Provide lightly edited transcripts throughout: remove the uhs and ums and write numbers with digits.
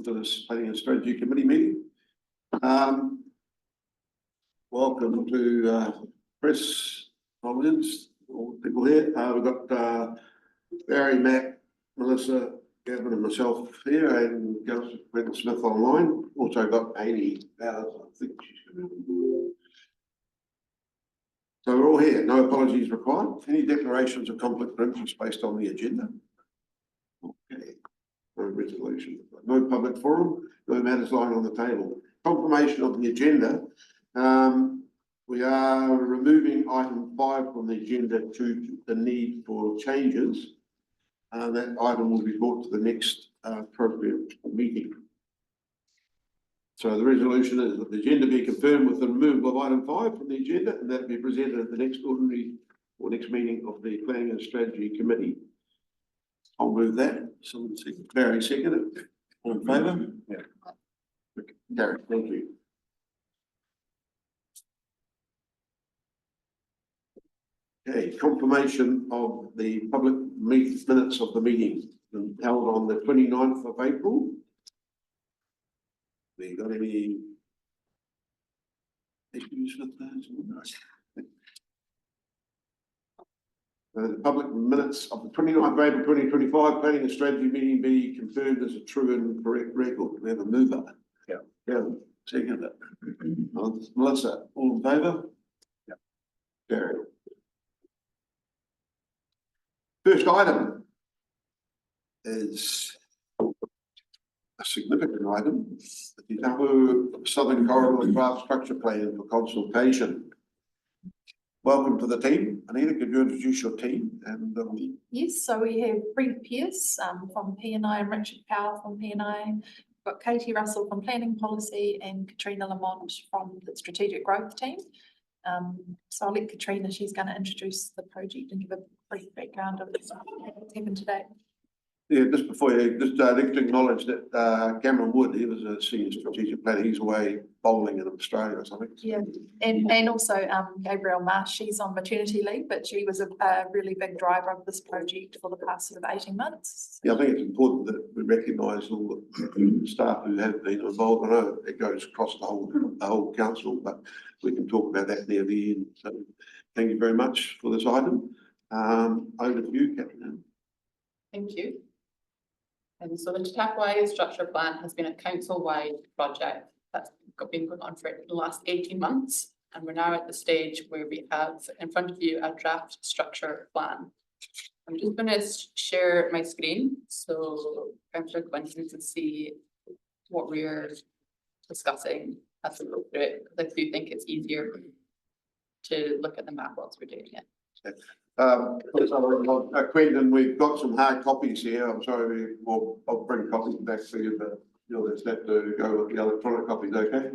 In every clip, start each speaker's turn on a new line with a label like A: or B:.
A: welcome to this Planning and Strategy Committee meeting. Welcome to press audience, all the people here. We've got Barry, Matt, Melissa, Gavin and myself here, and Gavin Smith online. Also got Amy Bowers, I think she's going to be. So we're all here. No apologies required. Any declarations of conflict of interest based on the agenda? Okay. No resolution. No public forum. No matters lying on the table. Confirmation of the agenda. We are removing item 5 from the agenda due to the need for changes. That item will be brought to the next appropriate meeting. So the resolution is that the agenda be confirmed with the removal of item 5 from the agenda, and that be presented at the next ordinary or next meeting of the Planning and Strategy Committee. I'll move that. Someone second. Barry seconded it. All in favour? Yeah. Gary, thank you. Okay, confirmation of the public minutes of the meeting held on the 29th of April. Have you got any issues with those? The public minutes of the 29th of April 2025 Planning and Strategy meeting be confirmed as a true and correct record. We have a mover. Yeah, second it. Melissa, all in favour? Yeah. Gary. First item is a significant item, the Tapu Southern Corridor Draft Structure Plan for consultation. Welcome to the team. Anita, could you introduce your team? And
B: yes, so we have Brent Pearce from P&I and Richard Powell from P&I. We've got Katie Russell from Planning Policy and Katrina Lamont from the Strategic Growth team. So I'll let Katrina, she's going to introduce the project and give a brief background of what's happened today.
A: Yeah, just before you, just like to acknowledge that Cameron Wood, he was a senior strategic planner. He's away bowling in Australia or something.
B: Yeah, and also Gabrielle Marsh, she's on maternity leave, but she was a really big driver of this project for the past sort of 18 months.
A: Yeah, I think it's important that we recognise all the staff who have been involved. I know it goes across the whole council, but we can talk about that near the end. So thank you very much for this item. Over to you, Catherine.
C: Thank you. And so the Tapu structure plan has been a council-wide project that's been going on for the last 18 months. And we're now at the stage where we have in front of you a draft structure plan. I'm just going to share my screen so Councillor Quinton can see what we're discussing as we go through it, because I do think it's easier to look at the map whilst we're doing it.
A: Quentin, we've got some hard copies here. I'm sorry, I'll bring copies back for you, but you'll just have to go with the electronic copies, okay?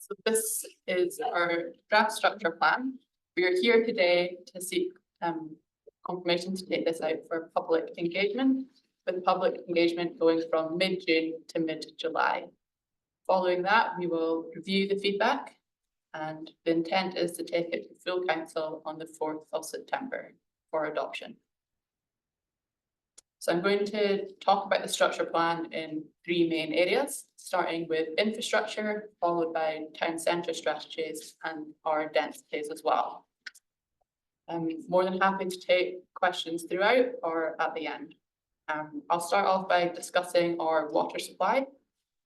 C: So this is our draft structure plan. We are here today to seek confirmation to take this out for public engagement, with public engagement going from mid-June to mid-July. Following that, we will review the feedback, and the intent is to take it to full council on the 4th of September for adoption. So I'm going to talk about the structure plan in 3 main areas, starting with infrastructure, followed by town centre strategies and our densities as well. I'm more than happy to take questions throughout or at the end. I'll start off by discussing our water supply.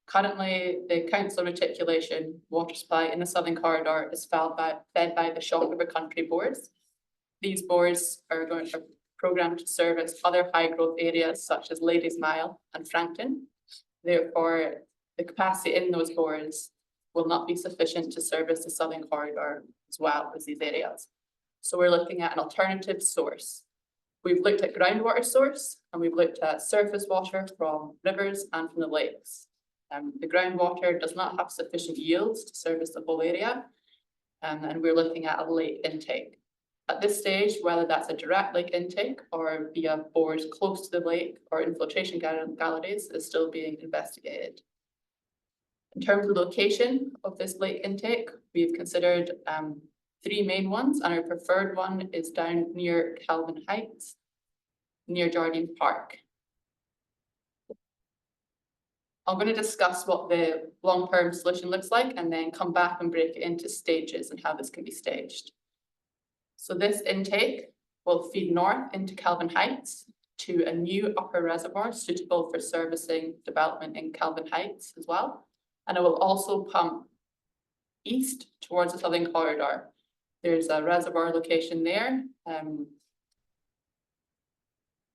C: Currently, the council reticulation water supply in the Southern Corridor is fed by the Shock River Country boards. These boards are going to programmed to service other high growth areas such as Ladies Mile and Frankton. Therefore, the capacity in those boards will not be sufficient to service the Southern Corridor as well as these areas. So we're looking at an alternative source. We've looked at groundwater source and we've looked at surface water from rivers and from the lakes. The groundwater does not have sufficient yields to service the whole area, and we're looking at a lake intake. At this stage, whether that's a direct lake intake or via bores close to the lake or infiltration galleries is still being investigated. In terms of location of this lake intake, we've considered 3 main ones, and our preferred one is down near Calvin Heights, near Jardine Park. I'm going to discuss what the long-term solution looks like and then come back and break it into stages and how this can be staged. So this intake will feed north into Calvin Heights to a new upper reservoir suitable for servicing development in Calvin Heights as well. And it will also pump east towards the southern corridor. There's a reservoir location there,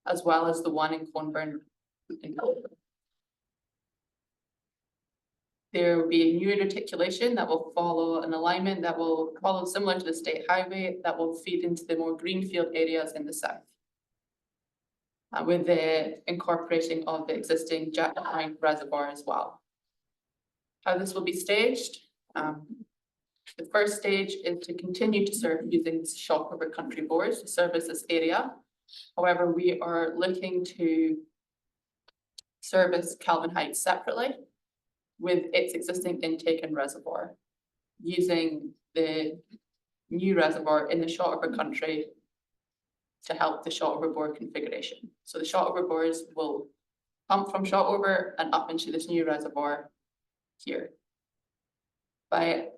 C: as well as the one in Cornburn. There will be a new reticulation that will follow an alignment that will follow similar to the state highway that will feed into the more greenfield areas in the south. With the incorporating of the existing Jack Point Reservoir as well. How this will be staged. The first stage is to continue to serve using Shock River Country Bores to service this area. However, we are looking to service Calvin Heights separately with its existing intake and reservoir, using the new reservoir in the Shock River Country to help the Shock River bore configuration. So the Shock River bores will pump from Shock River and up into this new reservoir here. By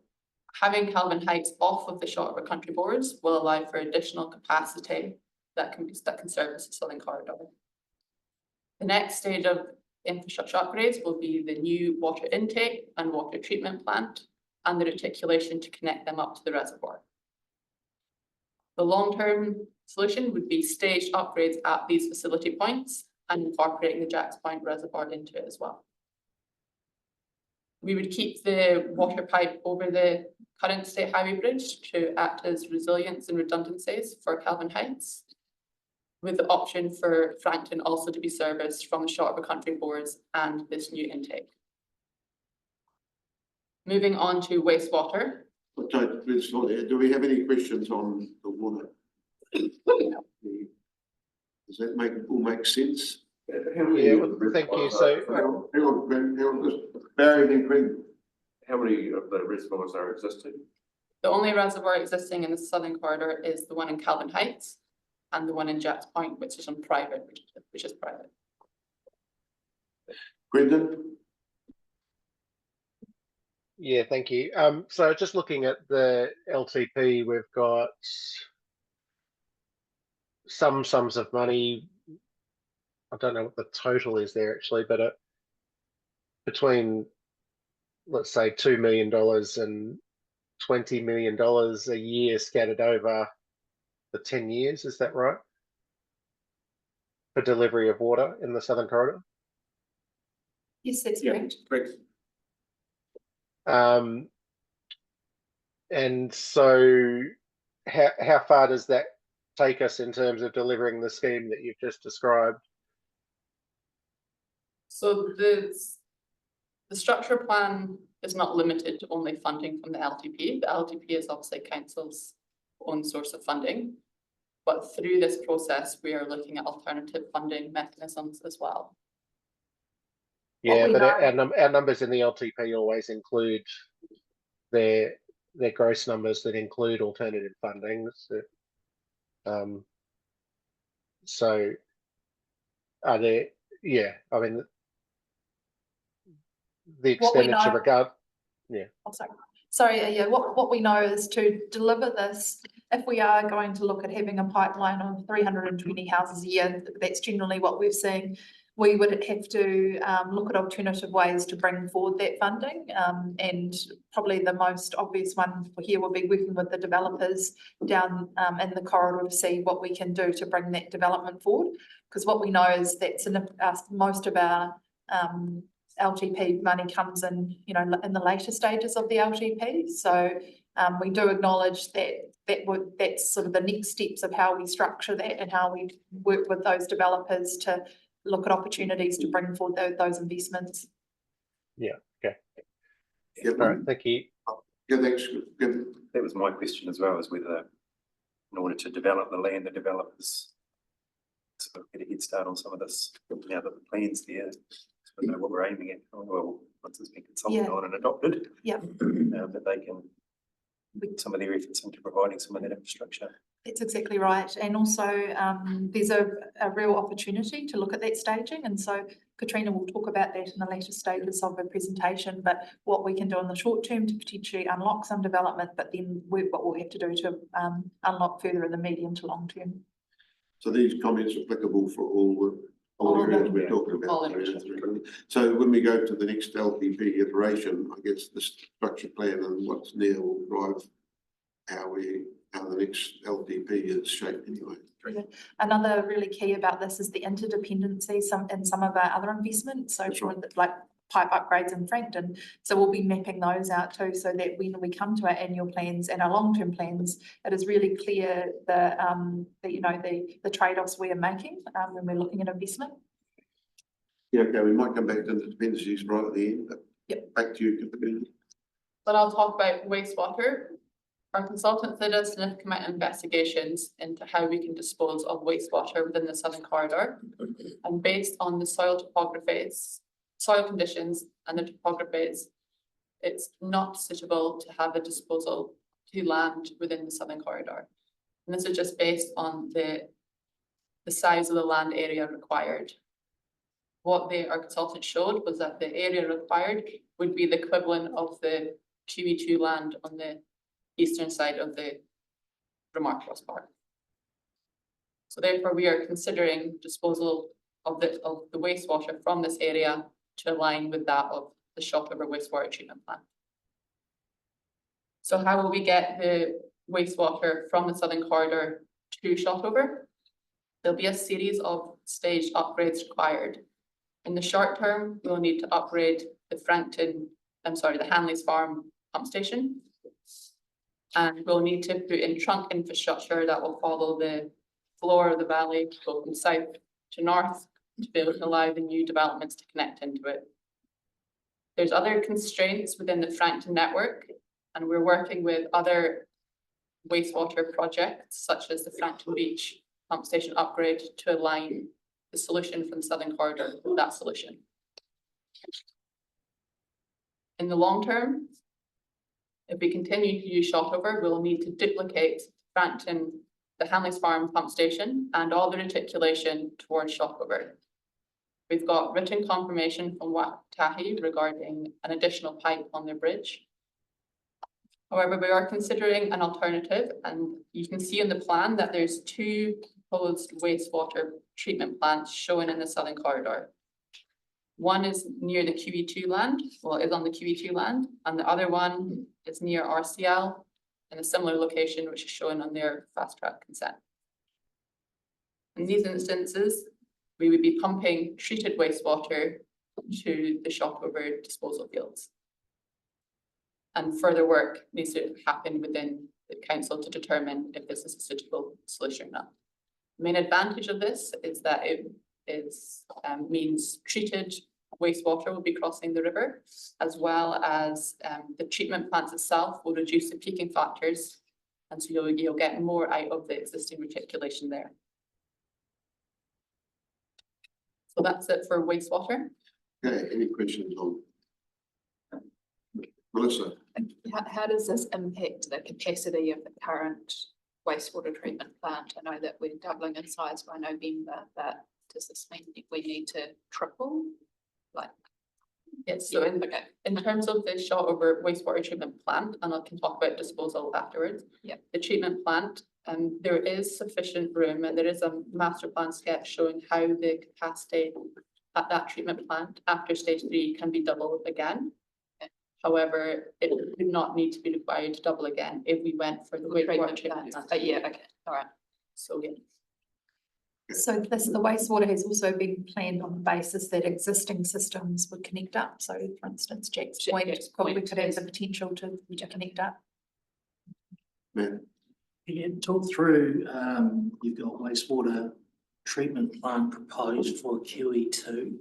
C: having Calvin Heights off of the Shock River Country bores will allow for additional capacity that can service the southern corridor. The next stage of infrastructure upgrades will be the new water intake and water treatment plant and the reticulation to connect them up to the reservoir. The long-term solution would be staged upgrades at these facility points and incorporating the Jacks Point Reservoir into it as well. We would keep the water pipe over the current state highway bridge to act as resilience and redundancies for Calvin Heights, with the option for Frankton also to be serviced from the Shock River Country bores and this new intake. Moving on to wastewater.
A: Okay, do we have any questions on the water? Does that all make sense?
D: Yeah, well, thank you. So,
A: hang on, just Barry and Quinn.
E: How many of the reservoirs are existing?
C: The only reservoir existing in the southern corridor is the one in Calvin Heights and the one in Jacks Point, which is on private, which is private.
A: Brendan?
D: yeah, thank you. So just looking at the LTP, we've got some sums of money. I don't know what the total is there actually, but between, let's say, $2 million and $20 million a year scattered over the 10 years, is that right? For delivery of water in the southern corridor?
B: Yes, that's
A: Yeah,
B: correct.
A: correct.
D: And so how far does that take us in terms of delivering the scheme that you've just described?
C: So the structure plan is not limited to only funding from the LTP. The LTP is obviously council's own source of funding, but through this process, we are looking at alternative funding mechanisms as well.
D: Yeah, but our numbers in the LTP always include their gross numbers that include alternative funding. So are there? Yeah, I mean the expenditure regard. Yeah.
B: Oh, sorry, yeah, what we know is to deliver this, if we are going to look at having a pipeline of 320 houses a year, that's generally what we're seeing. We would have to look at alternative ways to bring forward that funding. And probably the most obvious one for here will be working with the developers down in the corridor to see what we can do to bring that development forward. Because what we know is that most of our LTP money comes in, in the later stages of the LTP. So we do acknowledge that's sort of the next steps of how we structure that and how we work with those developers to look at opportunities to bring forward those investments.
D: Yeah. Okay.
A: Yeah,
D: all right. Thank you.
A: Yeah, thanks. Good.
E: That was my question as well, as whether
F: in order to develop the land, the developers sort of get a head start on some of this, now that the plan's there, so we know what we're aiming at, well, once it's been consulted
B: Yeah.
F: on and adopted.
B: Yep.
F: That they can put some of their efforts into providing some of that infrastructure.
B: That's exactly right. And also, there's a real opportunity to look at that staging. And so Katrina will talk about that in the later stages of the presentation, but what we can do in the short term to potentially unlock some development, but then what we'll have to do to unlock further in the medium to long term.
A: So these comments are applicable for all
B: All of
A: areas
B: them,
A: we're
C: yeah.
A: talking about.
C: All
A: So,
C: areas.
A: So when we go to the next LPP iteration, I guess the structure plan and what's there will drive how the next LPP is shaped anyway.
B: Another really key about this is the interdependency in some of our other investments. So
A: That's
B: for
A: right.
B: like pipe upgrades in Frankton. So we'll be mapping those out too, so that when we come to our annual plans and our long-term plans, it is really clear the trade-offs we are making when we're looking at investment.
A: Yeah, okay, we might come back to the dependencies right at the end, but
B: Yep.
A: back to you, Katrina.
C: But I'll talk about wastewater. Our consultants did a significant amount of investigations into how we can dispose of wastewater within the Southern Corridor. And based on the soil topographies, soil conditions and the topographies, it's not suitable to have a disposal to land within the Southern Corridor. And this is just based on the size of the land area required. What our consultant showed was that the area required would be the equivalent of the QE2 land on the eastern side of the Remarkables Park. So therefore, we are considering disposal of the wastewater from this area to align with that of the Shotover wastewater treatment plant. So how will we get the wastewater from the Southern Corridor to Shotover? There'll be a series of staged upgrades required. In the short term, we'll need to upgrade the Hanley's Farm pump station. And we'll need to put in trunk infrastructure that will follow the floor of the valley, go from south to north, to be able to allow the new developments to connect into it. There's other constraints within the Frankton network, and we're working with other wastewater projects, such as the Frankton Beach pump station upgrade, to align the solution from the Southern Corridor with that solution. In the long term, if we continue to use Shotover, we'll need to duplicate Frankton, the Hanley's Farm pump station, and all the reticulation towards Shotover. We've got written confirmation from Watahi regarding an additional pipe on their bridge. However, we are considering an alternative, and you can see in the plan that there's two proposed wastewater treatment plants shown in the Southern Corridor. One is near the QE2 land, well, is on the QE2 land, and the other one is near RCL in a similar location, which is shown on their fast track consent. In these instances, we would be pumping treated wastewater to the Shotover disposal fields. And further work needs to happen within the council to determine if this is a suitable solution or not. The main advantage of this is that it means treated wastewater will be crossing the river, as well as the treatment plants itself will reduce the peaking factors, and so you'll get more out of the existing reticulation there. So that's it for wastewater.
A: Okay, any questions on? Melissa?
G: How does this impact the capacity of the current wastewater treatment plant? I know that we're doubling in size by November, but does this mean that we need to triple?
C: Yes, so in terms of the Shotover wastewater treatment plant, and I can talk about disposal afterwards.
G: Yeah.
C: The treatment plant, there is sufficient room, and there is a master plan sketch showing how the capacity at that treatment plant after stage 3 can be doubled again. However, it would not need to be required to double again if we went for the wastewater treatment plant.
G: Yeah, okay, all right.
C: So yeah.
B: So the wastewater has also been planned on the basis that existing systems would connect up. So for instance, Jack's Point probably could have the potential to connect up.
A: Matt?
H: Yeah, talk through, you've got wastewater treatment plant proposed for QE2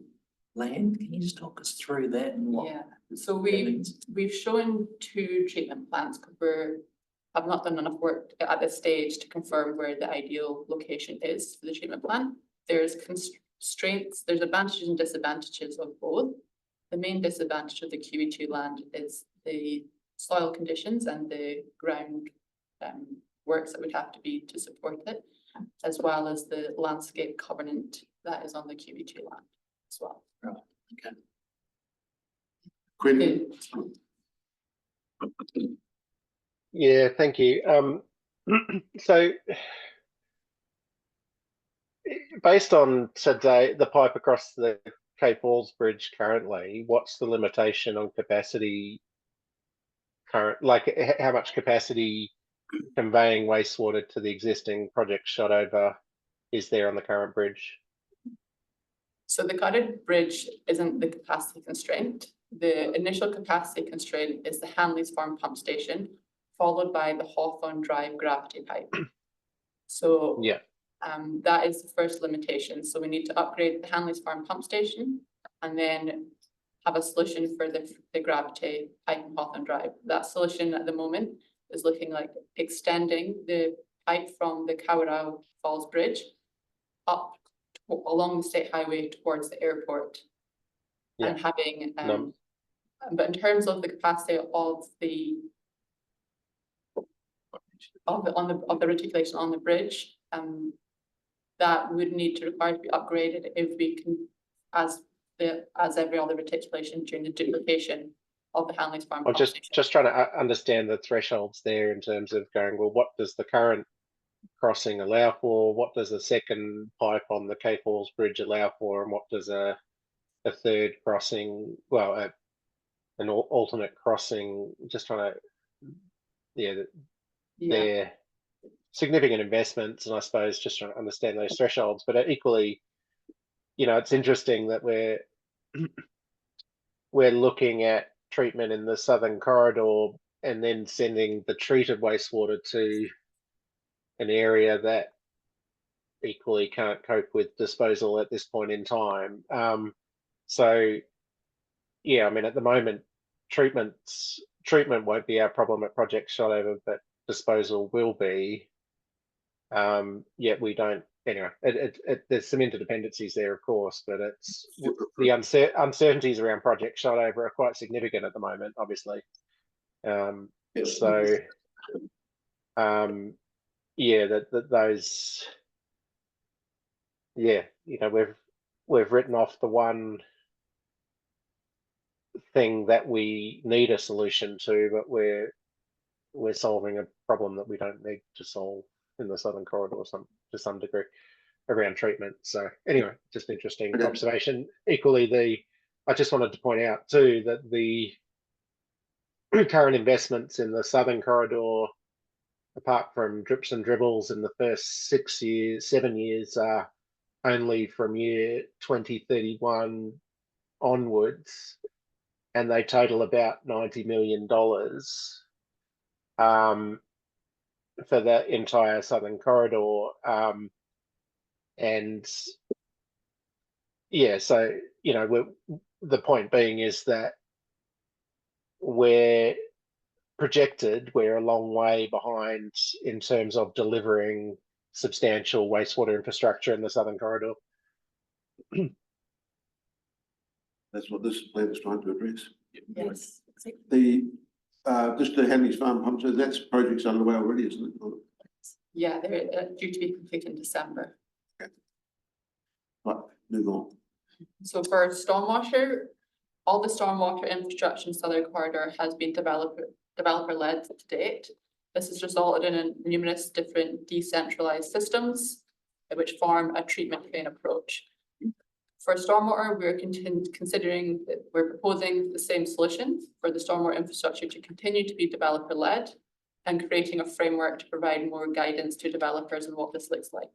H: land. Can you just talk us through that and what?
C: Yeah, so we've shown 2 treatment plants, because I've not done enough work at this stage to confirm where the ideal location is for the treatment plant. There's constraints, there's advantages and disadvantages of both. The main disadvantage of the QE2 land is the soil conditions and the ground works that would have to be to support it, as well as the landscape covenant that is on the QE2 land as well.
H: Okay.
A: Quinn,
D: Yeah, thank you. So based on today, the pipe across the Cape Walls Bridge currently, what's the limitation on capacity how much capacity conveying wastewater to the existing project shot over is there on the current bridge?
C: So the gutted bridge isn't the capacity constraint. The initial capacity constraint is the Hanley's Farm pump station, followed by the Hawthorne Drive gravity pipe. So
D: Yeah,
C: that is the first limitation. So we need to upgrade the Hanley's Farm pump station and then have a solution for the gravity pipe in Hawthorne Drive. That solution at the moment is looking like extending the pipe from the Kawarau Falls Bridge up along the state highway towards the airport.
D: Yeah.
C: And having,
D: No.
C: but in terms of the capacity of the reticulation on the bridge, that would need to require to be upgraded if we can, as every other reticulation during the duplication of the Hanley's Farm.
D: I'm just trying to understand the thresholds there in terms of going, well, what does the current crossing allow for? What does a second pipe on the Cape Walls Bridge allow for? And what does a third crossing, well, an alternate crossing, just trying to, they're significant investments, and I suppose just trying to understand those thresholds, but equally, it's interesting that we're looking at treatment in the southern corridor and then sending the treated wastewater to an area that equally can't cope with disposal at this point in time. So yeah, I mean, at the moment, treatment won't be our problem at Project Shotover, but disposal will be. Yet we don't. Anyway, there's some interdependencies there, of course, but it's the uncertainties around Project Shotover are quite significant at the moment, obviously. So, yeah, those, yeah, we've written off the one thing that we need a solution to, but we're solving a problem that we don't need to solve in the Southern Corridor to some degree around treatment. So anyway, just interesting observation. Equally, I just wanted to point out too that the current investments in the Southern Corridor, apart from drips and dribbles in the first 7 years, are only from year 2031 onwards, and they total about $90 million for the entire Southern Corridor. And yeah, so, the point being is that we're a long way behind in terms of delivering substantial wastewater infrastructure in the Southern Corridor.
A: that's what this plan is trying to address.
B: Yes.
A: Just the Hanley's Farm pump, so that's project's underway already, isn't it?
C: Yeah, they're due to be complete in December.
A: Right, move on.
C: So for stormwater, all the stormwater infrastructure in Southern Corridor has been developer-led to date. This has resulted in numerous different decentralized systems which form a treatment plane approach. For stormwater, we're proposing the same solution for the stormwater infrastructure to continue to be developer-led and creating a framework to provide more guidance to developers on what this looks like.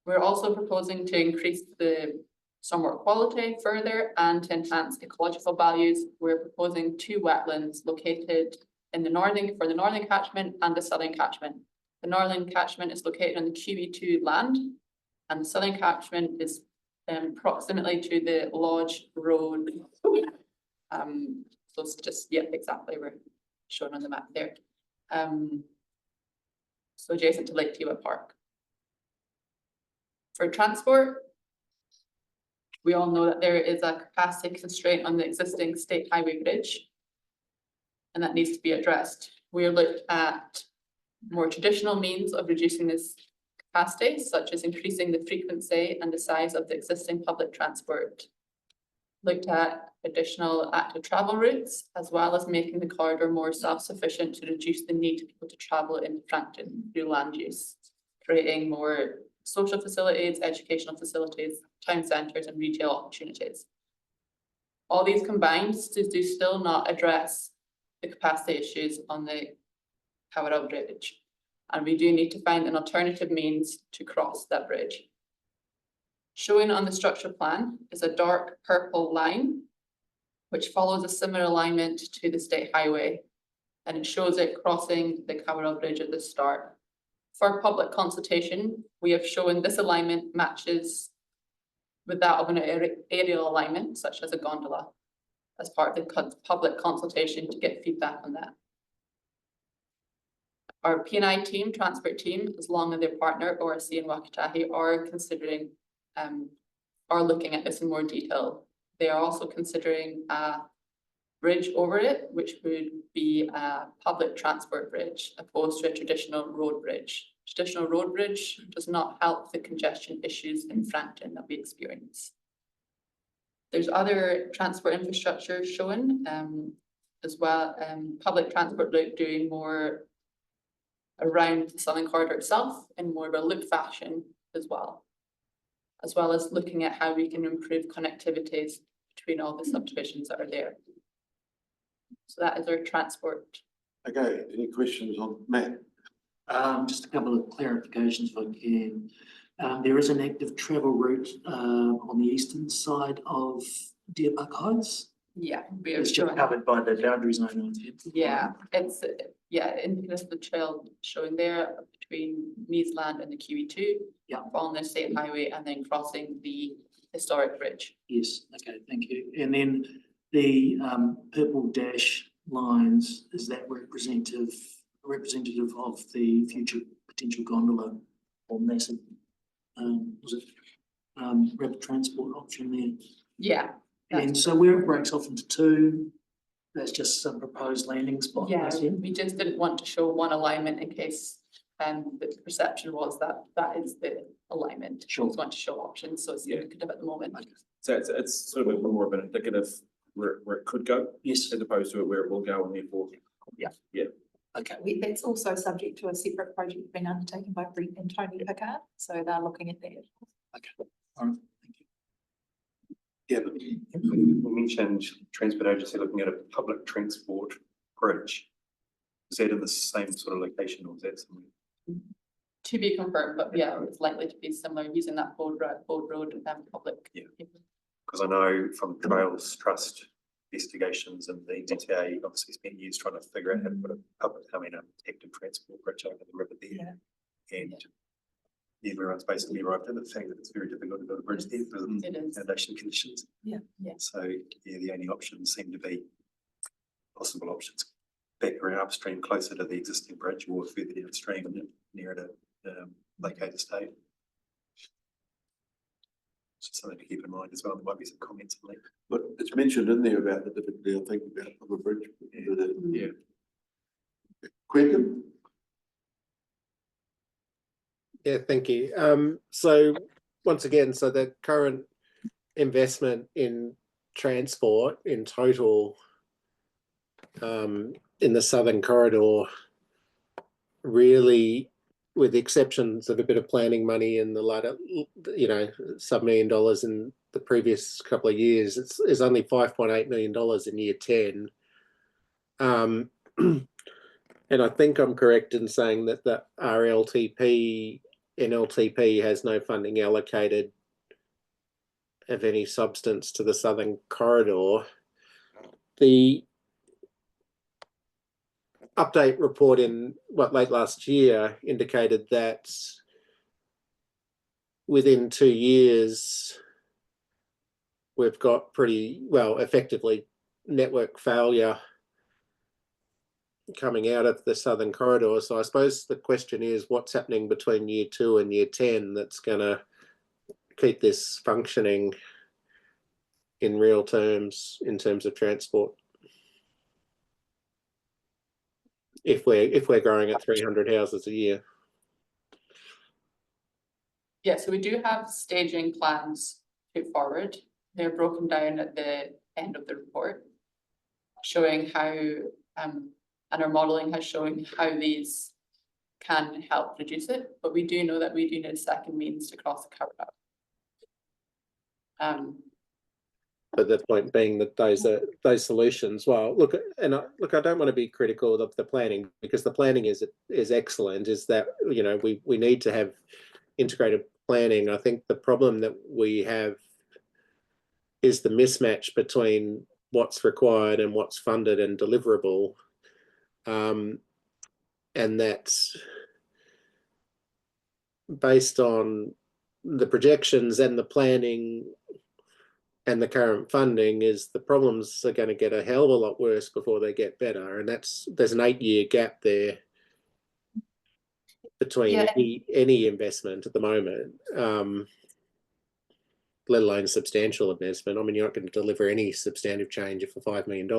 C: We're also proposing to increase the stormwater quality further and to enhance ecological values. We're proposing 2 wetlands located in the northern catchment and the southern catchment. The northern catchment is located on the QE2 land, and the southern catchment is proximately to the Lodge Road. So it's just, yeah, exactly, we're shown on the map there. So adjacent to Lake Tewa Park. For transport, we all know that there is a capacity constraint on the existing state highway bridge, and that needs to be addressed. We looked at more traditional means of reducing this capacity, such as increasing the frequency and the size of the existing public transport. Looked at additional active travel routes, as well as making the corridor more self-sufficient to reduce the need for people to travel into Frankton through land use, creating more social facilities, educational facilities, town centres and retail opportunities. All these combined do still not address the capacity issues on the Kawarau Bridge. And we do need to find an alternative means to cross that bridge. Showing on the structure plan is a dark purple line, which follows a similar alignment to the state highway, and it shows it crossing the Kawarau Bridge at the start. For public consultation, we have shown this alignment matches with that of an aerial alignment, such as a gondola, as part of the public consultation to get feedback on that. Our P&I team, transport team, as long as their partner, ORC and Wakatahi, are considering, are looking at this in more detail. They are also considering a bridge over it, which would be a public transport bridge, opposed to a traditional road bridge. Traditional road bridge does not help the congestion issues in Frankton that we experience. There's other transport infrastructure shown as well, public transport doing more around the Southern Corridor itself in more of a loop fashion as well as looking at how we can improve connectivities between all the subdivisions that are there. So that is our transport.
A: Okay, any questions on Matt?
H: Just a couple of clarifications if I can. There is an active travel route on the eastern side of Deer Park Heights.
C: Yeah, we are
H: It's just
C: showing,
H: covered by the boundary zone.
C: yeah, it's the trail showing there between Meadsland and the QE2.
H: Yeah.
C: Following the state highway and then crossing the historic bridge.
H: Yes, okay, thank you. And then the purple dash lines, is that representative of the future potential gondola or massive, rapid transport option there?
C: Yeah.
H: And so where it breaks off into two, that's just some proposed landing spot.
C: Yeah, we just didn't want to show one alignment in case the perception was that that is the alignment.
H: Sure.
C: We just want to show options, so it's indicative at the moment.
E: So it's sort of more of an indicative where it could go,
H: Yes,
E: as opposed to where it will go and therefore.
H: okay.
B: That's also subject to a separate project being undertaken by Brent and Tony Pickard, so they're looking at that.
H: Okay, all right, thank you.
A: Yeah,
F: We mentioned Transport Agency looking at a public transport bridge. Is that in the same sort of location or is that somewhere?
C: To be confirmed, but yeah, it's likely to be similar using that board road public.
F: Yeah. Because I know from Trails Trust investigations and the DTA obviously spent years trying to figure out how to put a public, active transport bridge over the river there. And everyone's basically arrived at the fact that it's very difficult to build a bridge there because of
C: It is.
F: foundation conditions.
B: Yeah.
F: So the only options seem to be possible options back around upstream closer to the existing bridge or further downstream near to Lake Estate. Just something to keep in mind as well. There might be some comments on that.
A: but it's mentioned in there about the difficulty, I think, about of a bridge.
E: Yeah.
A: Quentin?
D: Yeah, thank you. So once again, so the current investment in transport in total in the Southern Corridor, really, with the exceptions of a bit of planning money in the latter, sub $1 million in the previous couple of years, it's only $5.8 million in year 10. And I think I'm correct in saying that the NLTP has no funding allocated of any substance to the Southern Corridor. The update report in late last year indicated that within 2 years we've got pretty well effectively network failure coming out of the Southern Corridor. So I suppose the question is what's happening between year 2 and year 10 that's going to keep this functioning in real terms, in terms of transport. If we're growing at 300 houses a year.
C: Yeah, so we do have staging plans put forward. They're broken down at the end of the report, showing how, and our modelling has shown how these can help reduce it, but we do know that we do need a second means to cross the Corridor.
D: But the point being that those solutions, well, look, I don't want to be critical of the planning, because the planning is excellent, is that, you know, we need to have integrated planning. I think the problem that we have is the mismatch between what's required and what's funded and deliverable. And that's based on the projections and the planning and the current funding, is the problems are going to get a hell of a lot worse before they get better. And there's an 8-year gap there between any investment at the moment, let alone substantial investment. I mean, you're not going to deliver any substantive change for $5 million.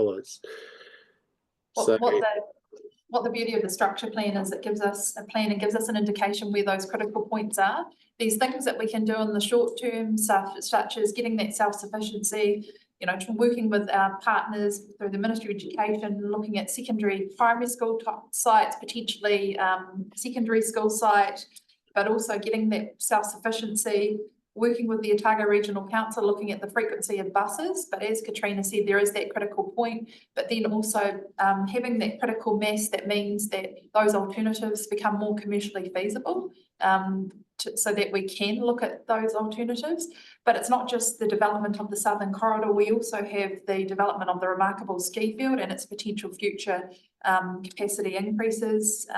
B: What the beauty of the structure plan is, it gives us a plan and gives us an indication where those critical points are. These things that we can do in the short term stuff, such as getting that self-sufficiency, you know, working with our partners through the Ministry of Education, looking at secondary primary school sites, potentially secondary school site, but also getting that self-sufficiency, working with the Otago Regional Council, looking at the frequency of buses. But as Katrina said, there is that critical point, but then also having that critical mass that means that those alternatives become more commercially feasible, so that we can look at those alternatives. But it's not just the development of the Southern Corridor, we also have the development of the remarkable ski field and its potential future capacity increases.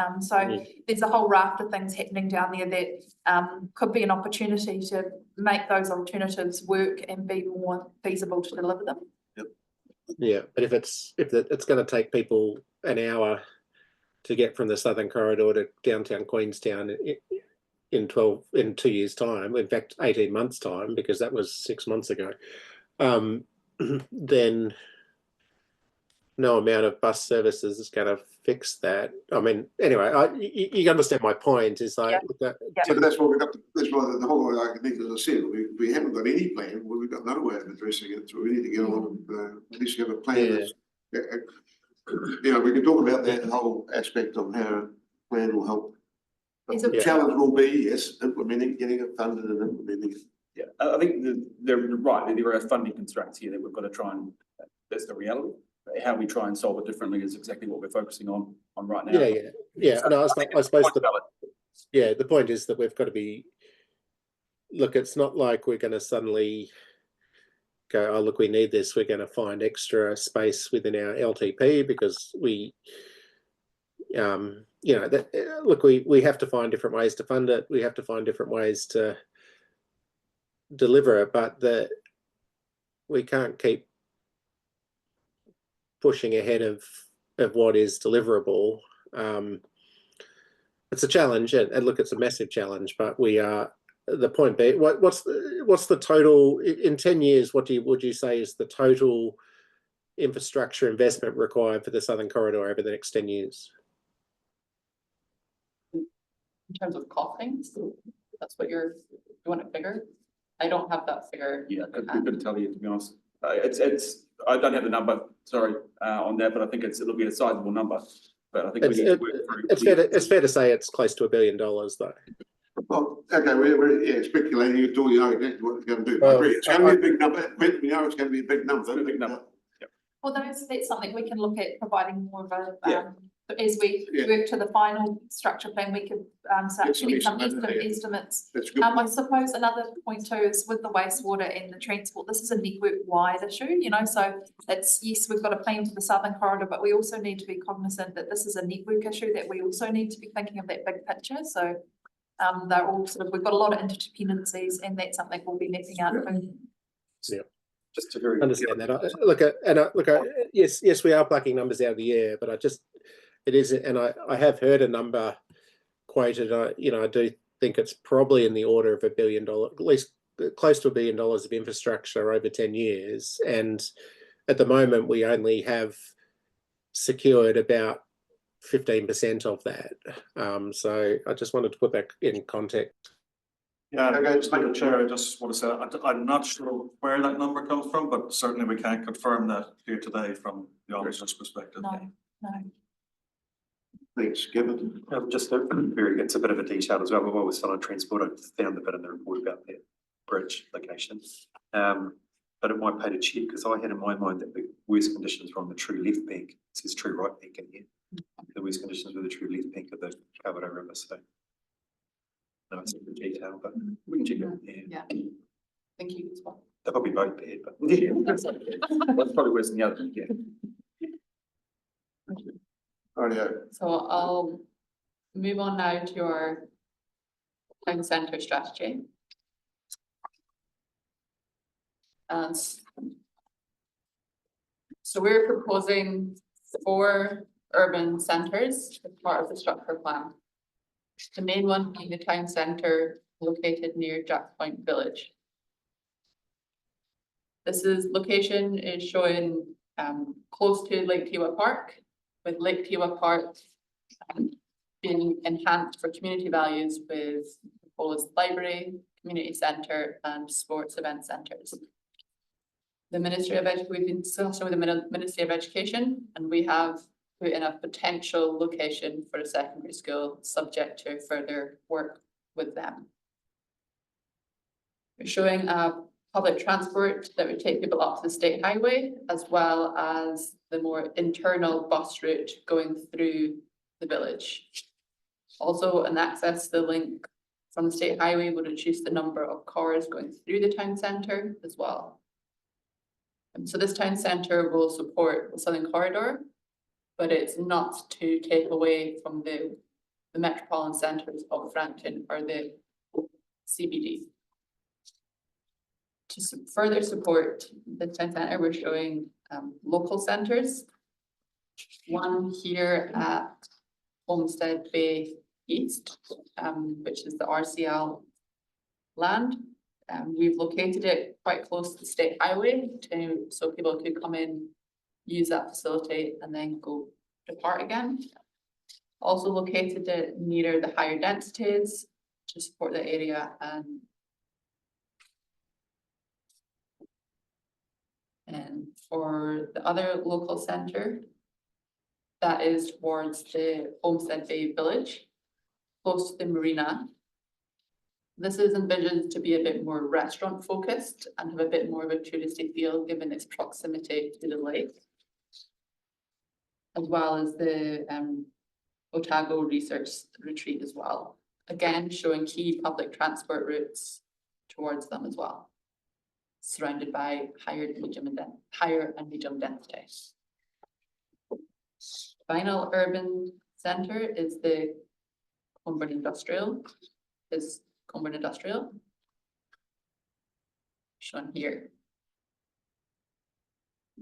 B: There's a whole raft of things happening down there that could be an opportunity to make those alternatives work and be more feasible to deliver them.
D: Yeah, but if it's going to take people an hour to get from the Southern Corridor to downtown Queenstown in 2 years' time, in fact 18 months' time, because that was 6 months ago, then no amount of bus services is going to fix that. I mean, anyway, you understand my point. Is like,
A: but that's what we've got. That's why the whole way, I think, as I said, we haven't got any plan. Well, we've got no way of addressing it, so we need to get on and at least have a plan. Yeah. You know, we can talk about that whole aspect of how a plan will help. But the challenge will be, yes, implementing, getting it funded and implementing it.
E: Yeah, I think they're right. There are funding constraints here that we've got to try and, that's the reality. How we try and solve it differently is exactly what we're focusing on right now.
D: Yeah. No, I suppose the point is that we've got to be, look, it's not like we're going to suddenly go, oh, look, we need this. We're going to find extra space within our LTP because we, you know, look, we have to find different ways to fund it. We have to find different ways to deliver it, but we can't keep pushing ahead of what is deliverable. It's a challenge, and look, it's a massive challenge, but we are, the point being, what's the total in 10 years? What would you say is the total infrastructure investment required for the Southern Corridor over the next 10 years?
C: In terms of costings, that's what you want to figure? I don't have that figure.
E: Yeah, I couldn't tell you, to be honest. I don't have the number, sorry, on that, but I think it'll be a sizable number. But I think we need to work through.
D: It's fair to say it's close to $1 billion, though.
A: Well, okay, we're speculating until you know exactly what it's going to do. I agree. It's going to be a big number. We know it's going to be a big number.
E: Big number.
B: Well, that's something we can look at, providing more of a, as we work to the final structure plan, we could start getting some estimates. I suppose another point too is with the wastewater and the transport, this is a network-wide issue, you know, so it's, yes, we've got a plan for the Southern Corridor, but we also need to be cognizant that this is a network issue, that we also need to be thinking of that big picture. So they're all sort of, we've got a lot of interdependencies, and that's something we'll be mapping out.
D: Yeah.
E: Just to
D: understand that. Yes, we are plucking numbers out of the air, but it is, and I have heard a number quoted. I do think it's probably in the order of $1 billion, at least close to $1 billion of infrastructure over 10 years. And at the moment, we only have secured about 15% of that. So I just wanted to put that in context.
F: Yeah,
A: Okay,
F: Mr. Chair, I just want to say, I'm not sure where that number comes from, but certainly we can't confirm that here today from the officer's perspective.
B: No, no.
A: Thanks, Kevin.
F: Just it's a bit of a detail as well. We've always found on transport. I found a bit in the report about that bridge location. But it might pay to check, because I had in my mind that the worst conditions were on the true left bank. It says true right bank in here. The worst conditions were the true left bank of the Kawerau River. So no, it's a detail, but we can check it. Yeah.
C: Yeah. Thank you as well.
F: They're probably both bad, but
E: Yeah, that's probably worse than the other, yeah.
A: Rightio.
C: So I'll move on now to our town centre strategy. And so we're proposing 4 urban centres as part of the structure plan. The main one being the town centre located near Jack Point Village. Location is showing close to Lake Tiwa Park, with Lake Tiwa Park being enhanced for community values with proposed library, community centre and sports event centres. The Ministry of Education, we've been discussing with the Ministry of Education, and we have put in a potential location for a secondary school subject to further work with them. We're showing a public transport that would take people up to the state highway, as well as the more internal bus route going through the village. Also, an access to the link from the state highway would reduce the number of cars going through the town centre as well. And so this town centre will support the Southern Corridor, but it's not to take away from the metropolitan centres of Frampton or the CBD. To further support the town centre, we're showing local centres. One here at Homestead Bay East, which is the RCL land. We've located it quite close to the state highway so people could come in, use that facility and then go depart again. Also located it nearer the higher densities to support the area and for the other local centre, that is towards the Homestead Bay Village, close to the marina. This is envisioned to be a bit more restaurant focused and have a bit more of a touristy feel given its proximity to the lake, as well as the Otago Research Retreat as well. Again, showing key public transport routes towards them as well, surrounded by higher and medium density. Final urban centre is the Comburn Industrial. Shown here.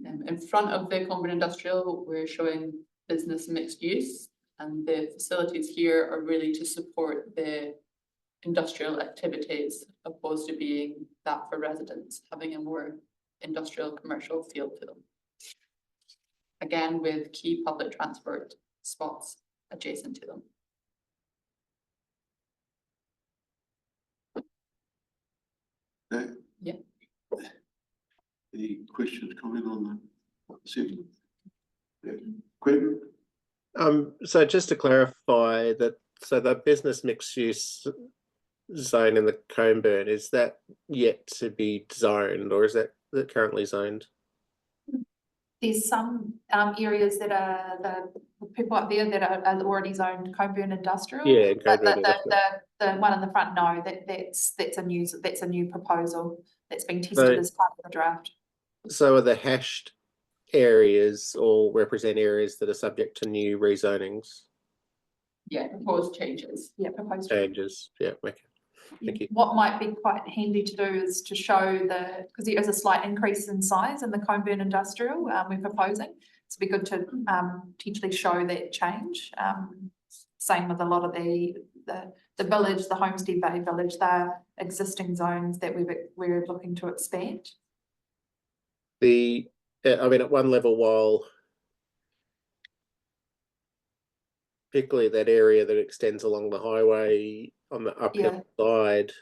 C: In front of the Comburn Industrial, we're showing business mixed use, and the facilities here are really to support the industrial activities opposed to being that for residents, having a more industrial commercial feel to them. Again, with key public transport spots adjacent to them.
A: Okay.
C: Yeah.
A: Any questions, comment on the sentiment? Yeah. Quentin?
D: So just to clarify that, so the business mixed use zone in the Comburn, is that yet to be zoned, or is that currently zoned?
B: There's some areas that are the people up there that are already zoned Coburn Industrial.
D: Yeah,
B: But
D: Coburn Industrial.
B: the one in the front, no, that's a new proposal that's been tested as part of the draft.
D: So are the hashed areas all represent areas that are subject to new rezonings?
C: Yeah, proposed changes.
B: Yeah, proposed
D: Changes, yeah, okay. Thank you.
B: What might be quite handy to do is to show because there is a slight increase in size in the Coburn Industrial we're proposing. So it'd be good to potentially show that change. Same with a lot of the village, the Homestead Bay Village, they're existing zones that we're looking to expand.
D: I mean, at one level, while particularly that area that extends along the highway on the uphill side,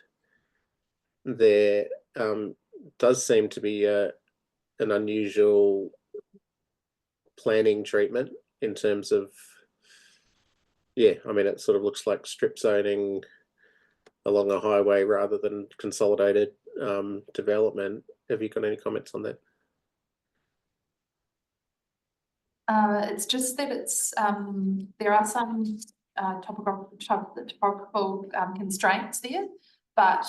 D: there does seem to be an unusual planning treatment in terms of, I mean, it sort of looks like strip zoning along a highway rather than consolidated development. Have you got any comments on that?
B: It's just that it's there are some topographical constraints there, but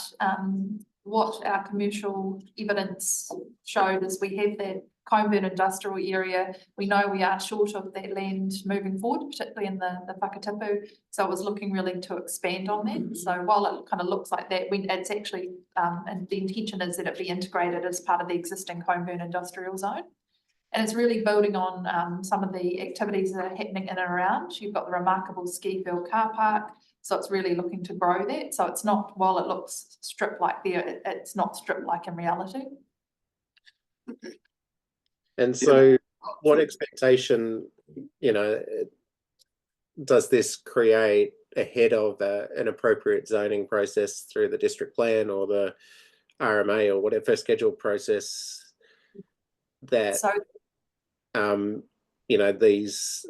B: what our commercial evidence showed is we have that Coburn industrial area. We know we are short of that land moving forward, particularly in the Whakatipu. So it was looking really to expand on that. So while it kind of looks like that, it's actually, and the intention is that it be integrated as part of the existing Coburn industrial zone. And it's really building on some of the activities that are happening in and around. You've got the remarkable ski field car park. So it's really looking to grow that. So it's not, while it looks strip like there, it's not strip like in reality.
D: And so what expectation, does this create ahead of an appropriate zoning process through the district plan or the RMA or whatever scheduled process that,
B: so,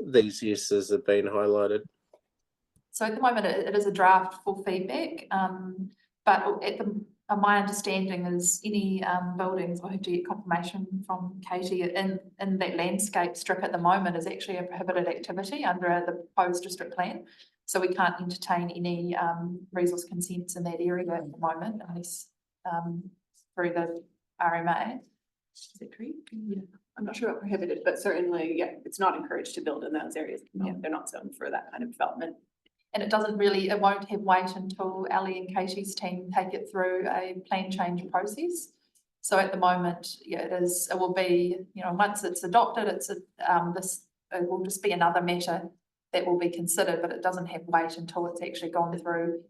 D: these uses have been highlighted?
B: So at the moment, it is a draft for feedback, but my understanding is any buildings, I have to get confirmation from Katie, in that landscape strip at the moment is actually a prohibited activity under the proposed district plan. So we can't entertain any resource consents in that area at the moment unless through the RMA. Is that correct?
I: Yeah. I'm not sure about prohibited, but certainly, it's not encouraged to build in those areas. They're not zoned for that kind of development.
B: And it won't have weight until Ali and Katie's team take it through a plan change process. So at the moment, it will be, once it's adopted, it will just be another matter that will be considered, but it doesn't have weight until it's actually gone through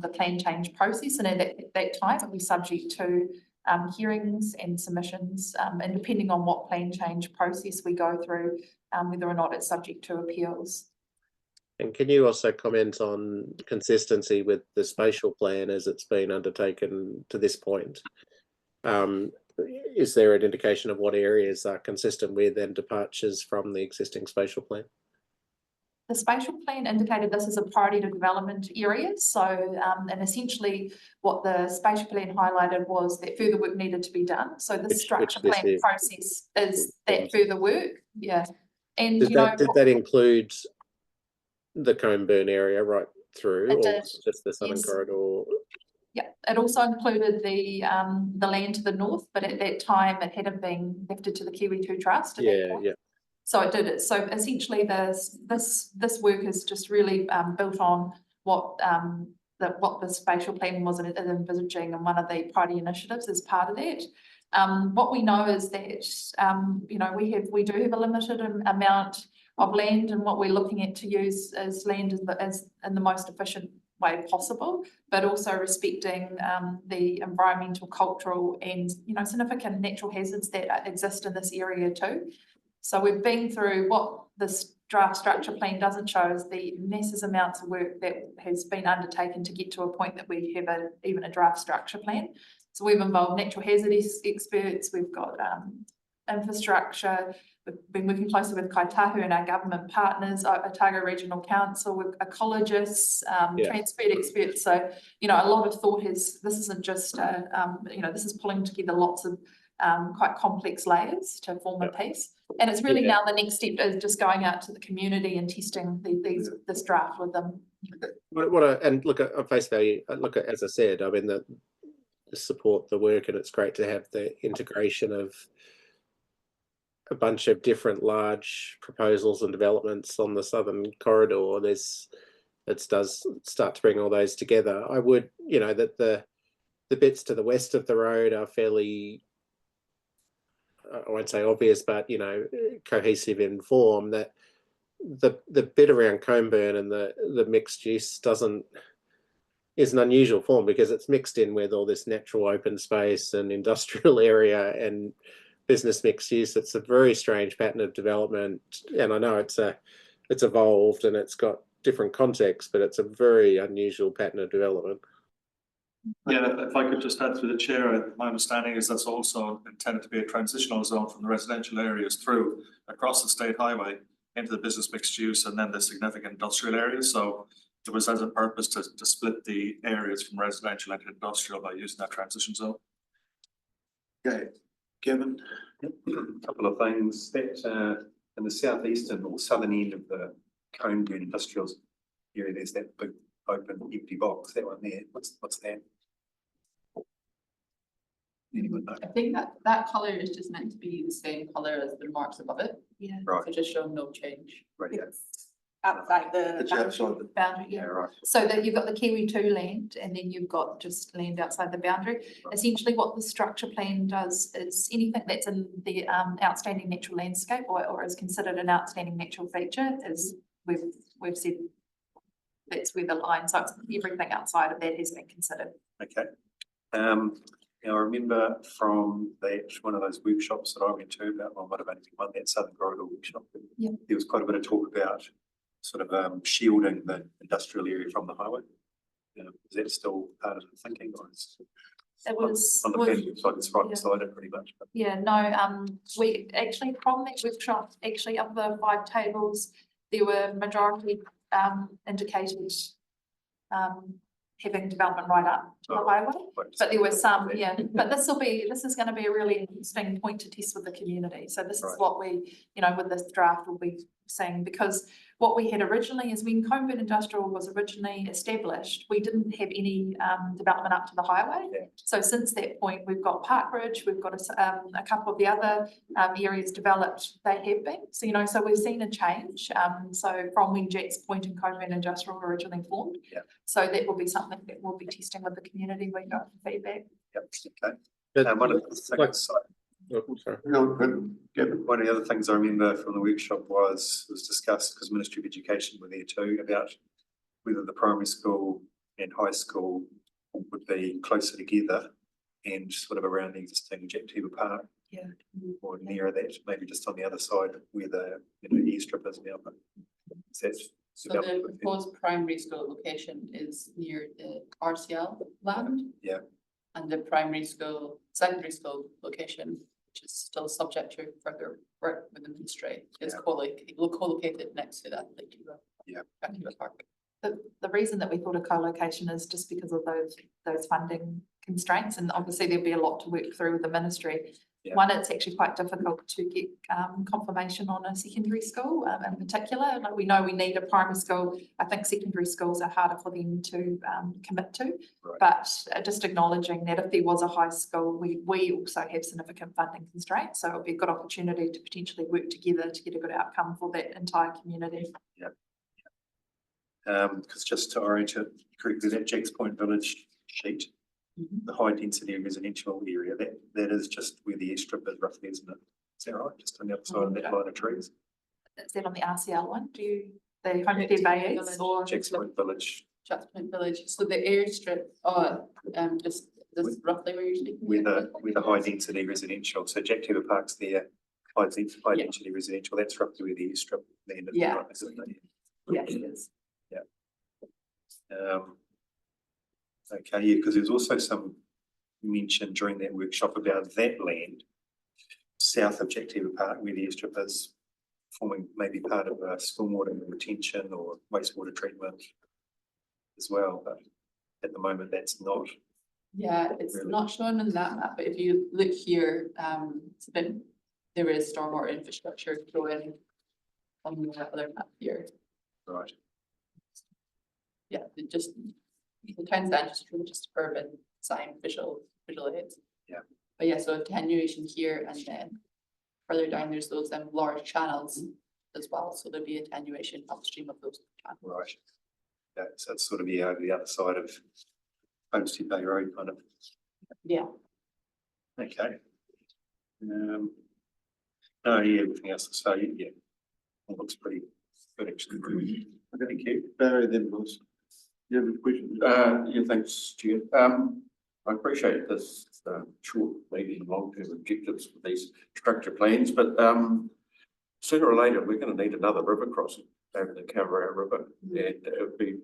B: the plan change process. And at that time, it'll be subject to hearings and submissions, and depending on what plan change process we go through, whether or not it's subject to appeals.
D: And can you also comment on consistency with the spatial plan as it's been undertaken to this point? Is there an indication of what areas are consistent with and departures from the existing spatial plan?
B: The spatial plan indicated this is a priority to development areas. So, and essentially what the spatial plan highlighted was that further work needed to be done. So the structure plan process is that further work. Yeah. And
D: did that include the Coburn area right through, or just the southern corridor?
B: Yeah, it also included the land to the north, but at that time it hadn't been lifted to the Kiwi2 Trust.
D: Yeah.
B: So it did it. So essentially, this work is just really built on what the spatial plan was envisaging, and one of the priority initiatives as part of that. What we know is that we do have a limited amount of land, and what we're looking at to use as land as in the most efficient way possible, but also respecting the environmental, cultural, and significant natural hazards that exist in this area too. So we've been through what this draft structure plan doesn't show is the massive amounts of work that has been undertaken to get to a point that we have even a draft structure plan. So we've involved natural hazard experts, we've got infrastructure, we've been working closely with Kaitahu and our government partners, Otago Regional Council, with ecologists, transport experts. So, a lot of thought this isn't just, this is pulling together lots of quite complex layers to form a piece. And it's really now the next step is just going out to the community and testing this draft with them.
D: And look at face value, as I said, I mean, the support the work, and it's great to have the integration of a bunch of different large proposals and developments on the southern corridor. It does start to bring all those together. I would, that the bits to the west of the road are fairly I won't say obvious, but you know, cohesive in form, that the bit around Coburn and the mixed use is an unusual form because it's mixed in with all this natural open space and industrial area and business mixed use. It's a very strange pattern of development, and I know it's evolved and it's got different contexts, but it's a very unusual pattern of development.
J: Yeah, if I could just add through the chair, my understanding is that's also intended to be a transitional zone from the residential areas through across the state highway into the business mixed use and then the significant industrial areas. So it was as a purpose to split the areas from residential into industrial by using that transition zone.
A: Okay, Kevin?
F: A couple of things that in the southeastern or southern end of the Coburn industrial area, there's that big open empty box, that one there. What's that? Anyone know?
C: I think that colour is just meant to be the same colour as the marks above it.
B: Yeah.
F: Right,
C: So just show no change.
F: right, yeah,
I: Outside the.
A: It's outside the,
B: Boundary,
F: yeah,
B: yeah.
F: right.
B: So that you've got the Kiwi 2 land and then you've got just land outside the boundary. Essentially what the structure plan does is anything that's in the outstanding natural landscape or is considered an outstanding natural feature is we've said that's where the line, so it's everything outside of that has been considered.
F: Okay. Now I remember from one of those workshops that I went to about, well, might have only been one, that Southern Corridor workshop.
B: Yeah.
F: There was quite a bit of talk about sort of shielding the industrial area from the highway. Is that still part of the thinking, or is
B: It was.
F: on the planning side, it's right
B: yeah.
F: beside it pretty much? But
B: Yeah, no, we actually from that workshop, actually of the 5 tables, there were majority indicated having development right up to the
F: Oh,
B: highway.
F: like,
B: But there were some, yeah, but this is going to be a really interesting point to test with the community. So this is
F: Right.
B: what we, you know, with this draft will be saying, because what we had originally is when Coburn Industrial was originally established, we didn't have any development up to the highway.
F: Yeah.
B: So since that point, we've got Park Ridge, we've got a couple of the other areas developed, they have been. So, you know, so we've seen a change. So from when Jack's Point and Coburn Industrial were originally formed.
F: Yeah.
B: So that will be something that we'll be testing with the community. We got feedback.
F: yep, okay.
D: But
F: One of the
D: like-
F: things,
D: oh, sorry.
A: no, good, Kevin?
F: one of the other things I remember from the workshop was discussed, because Ministry of Education were there too, about whether the primary school and high school would be closer together and sort of around the existing Jactiva Park.
B: Yeah.
F: Or near that, maybe just on the other side where the, you know, airstrip is now, but is that
C: So the proposed primary school location is near the RCL land.
F: Yeah.
C: And the secondary school location, which is still subject to further work with the ministry, is
F: Yeah.
C: co-located next to that Jactiva.
F: Yeah.
C: Jactiva Park.
B: The reason that we thought of co-location is just because of those funding constraints, and obviously there'll be a lot to work through with the ministry.
F: Yeah.
B: One, it's actually quite difficult to get confirmation on a secondary school in particular. Like we know we need a primary school. I think secondary schools are harder for them to commit to.
F: Right.
B: But just acknowledging that if there was a high school, we also have significant funding constraints. So it'll be a good opportunity to potentially work together to get a good outcome for that entire community.
F: because just to orient it correctly, that Jacks Point Village sheet, the high density residential area, that is just where the airstrip is roughly, isn't it? Is that right? Just on the other side of that line of trees?
B: Is that on the RCL one? The Homestead Bay is or?
F: Jacks Point Village,
C: Jacks Point Village, so the airstrip, just this is roughly where you're speaking.
F: where the high density residential, so Jactiva Park's there, high density residential, that's roughly where the airstrip landed.
C: Yeah.
F: right, isn't it?
C: Yeah, it is.
F: Okay, yeah, because there's also some mention during that workshop about that land south of Jactiva Park where the airstrip is forming maybe part of a stormwater retention or wastewater treatment as well, but at the moment that's not.
C: Yeah, it's
F: Really?
C: not shown in that map, but if you look here, there is stormwater infrastructure going on the other map here.
F: Right.
C: Yeah, the town stand just urban sign visual aids.
F: Yeah.
C: But yeah, so attenuation here and then further down, there's those large channels as well, so there'll be attenuation upstream of those channels.
F: Right. Yeah, so it's sort of over the other side of Homestead Bay Road kind of.
C: Yeah.
F: Okay. No, yeah, everything else to say, yeah. It looks pretty good, actually. Thank you.
A: Barry, then Melissa. You have a question?
K: Yeah, thanks, Chair. I appreciate this, short, medium, long-term objectives for these structure plans, but, sooner or later, we're gonna need another river crossing over the Kawerau River. And it'd be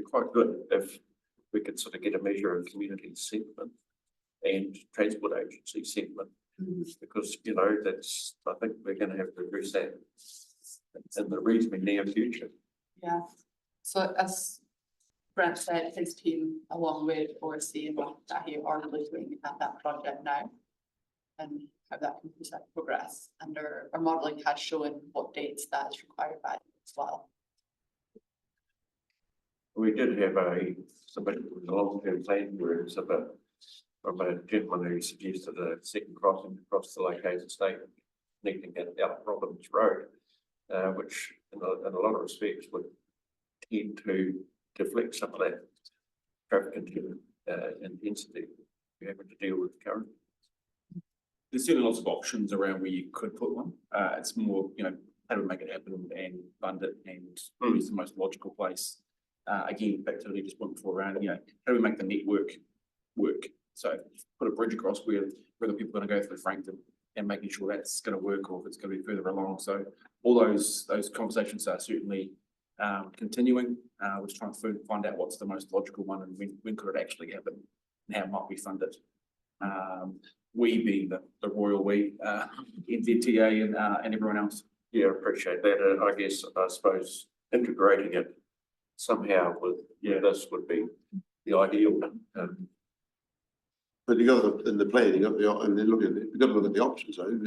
K: quite good if we could sort of get a measure of community sentiment and transport agency sentiment. Because, you know, that's, I think we're gonna have to address that in the reasonably near future.
C: Yeah, so as Brent said, his team, along with ORC and Watahi, are looking at that project now. And how that can progress, and our modelling has shown what dates that is required by as well.
K: We did have a long-term plan where it's about from a gentleman who suggested a second crossing across the Lake Estate, connecting it out Robbins Road, which in a lot of respects would tend to deflect some of that traffic intensity we're having to deal with currently.
E: There's certainly lots of options around where you could put one. It's more, you know, how do we make it happen and fund it, and where's the most logical place? Again, back to the just point before around, you know, how do we make the network work? So put a bridge across where the people are going to go through Frankton, and making sure that's going to work, or if it's going to be further along. So all those conversations are certainly continuing. We're just trying to find out what's the most logical one, and when could it actually happen, and how might we fund it. We being the royal we, NZTA and everyone else.
K: Yeah, I appreciate that. I guess, I suppose, integrating it somehow with, this would be the ideal.
A: But you got in the plan, you got the, and then you got to look at the options, though.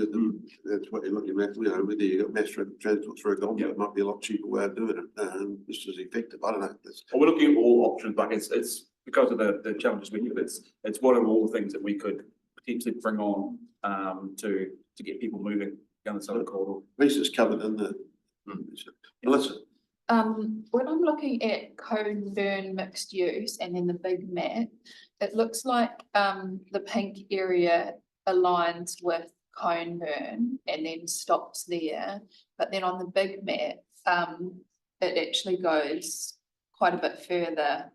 A: That's what you're looking at, you know, whether you got mass transport through a gondola, it might be a lot cheaper way of doing it, just as effective. I don't know.
E: Well, we're looking at all options, but it's because of the challenges we have. It's what are all the things that we could potentially bring on to get people moving down the southern corridor.
A: At least it's covered in the. Melissa.
G: When I'm looking at Coburn mixed use and then the big map, it looks like the pink area aligns with Coburn and then stops there. But then on the big map, it actually goes quite a bit further.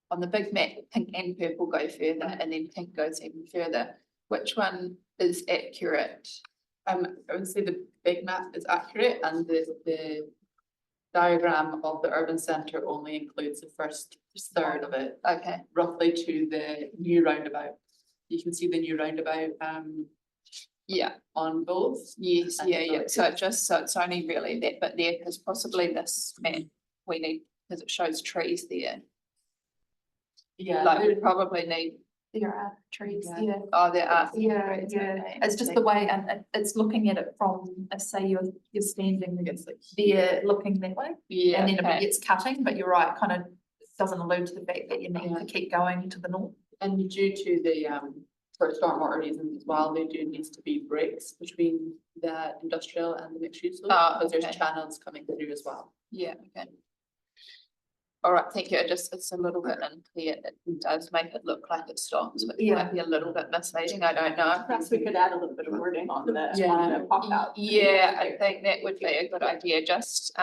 G: On the big map, pink and purple go further, and then pink goes even further. Which one is accurate?
C: I would say the big map is accurate, and the diagram of the urban centre only includes the first third of it.
G: Okay.
C: Roughly to the new roundabout. You can see the new roundabout
G: yeah,
C: on both.
G: Yes,
C: And
G: yeah. So it's only really that bit there, because possibly this map we need, because it shows trees there.
C: Yeah.
G: Like we probably need.
B: There are trees,
C: Yeah.
B: yeah.
G: Oh, there are.
B: Yeah,
G: trees,
B: yeah,
G: okay.
B: it's just the way, and it's looking at it from, say you're standing
C: It's like
B: there looking that way.
G: Yeah.
B: And then it
G: okay.
B: gets cutting, but you're right, kind of doesn't allude to the fact that you need to keep going to the north.
C: And due to the for stormwater reasons as well, there do needs to be breaks between the industrial and the mixed use. Because there's
G: okay.
C: channels coming through as well.
G: Yeah, okay. All right, thank you. It's a little bit unclear. It does make it look like it stops, but it
B: Yeah.
G: might be a little bit misleading. I don't know.
I: Perhaps we could add a little bit of wording on the pop out.
G: Yeah, I think that would be a good idea, just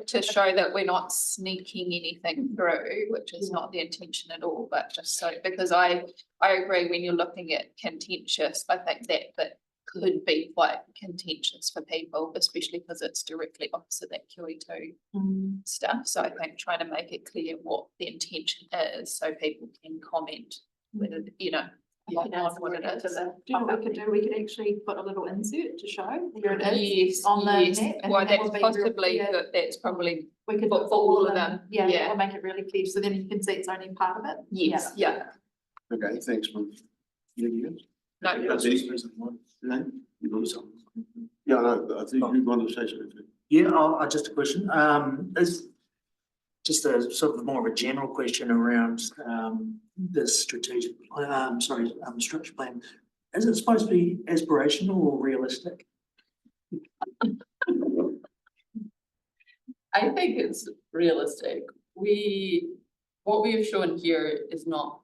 G: to show that we're not sneaking anything through, which is not the intention at all, but just so, because I agree, when you're looking at contentious, I think that could be quite contentious for people, especially because it's directly opposite that QE2 stuff. So I think trying to make it clear what the intention is, so people can comment whether, you know, on what it is.
B: Do you know what we could do? We could actually put a little insert to show here it is.
G: Yes,
B: on the
G: yes.
B: map, and
G: Well,
B: that
G: that's
B: would be real
G: possibly
B: clear.
G: good. That's probably,
B: We could
G: for
B: put
G: all of them.
B: Yeah,
G: Yeah.
B: that will make it really clear, so then you can see it's only part of it.
G: yes, yeah.
A: Okay, thanks, man. Anything else?
G: No,
A: No? You got something? Yeah, no, I think you wanted to say something.
H: Yeah, just a question. Is just a sort of more of a general question around this strategic, structure plan. Is it supposed to be aspirational or realistic?
C: I think it's realistic. What we have shown here is not,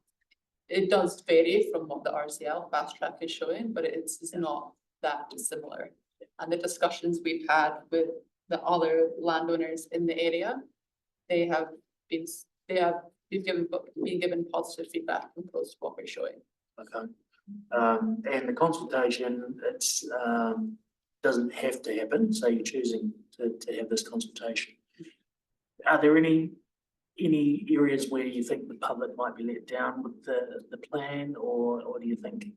C: it does vary from what the RCL fast track is showing, but it's not that is similar. And the discussions we've had with the other landowners in the area, they have been given positive feedback opposed to what we're showing.
H: Okay. And the consultation, it's, doesn't have to happen, so you're choosing to have this consultation. Are there any areas where you think the public might be let down with the plan, or do you think,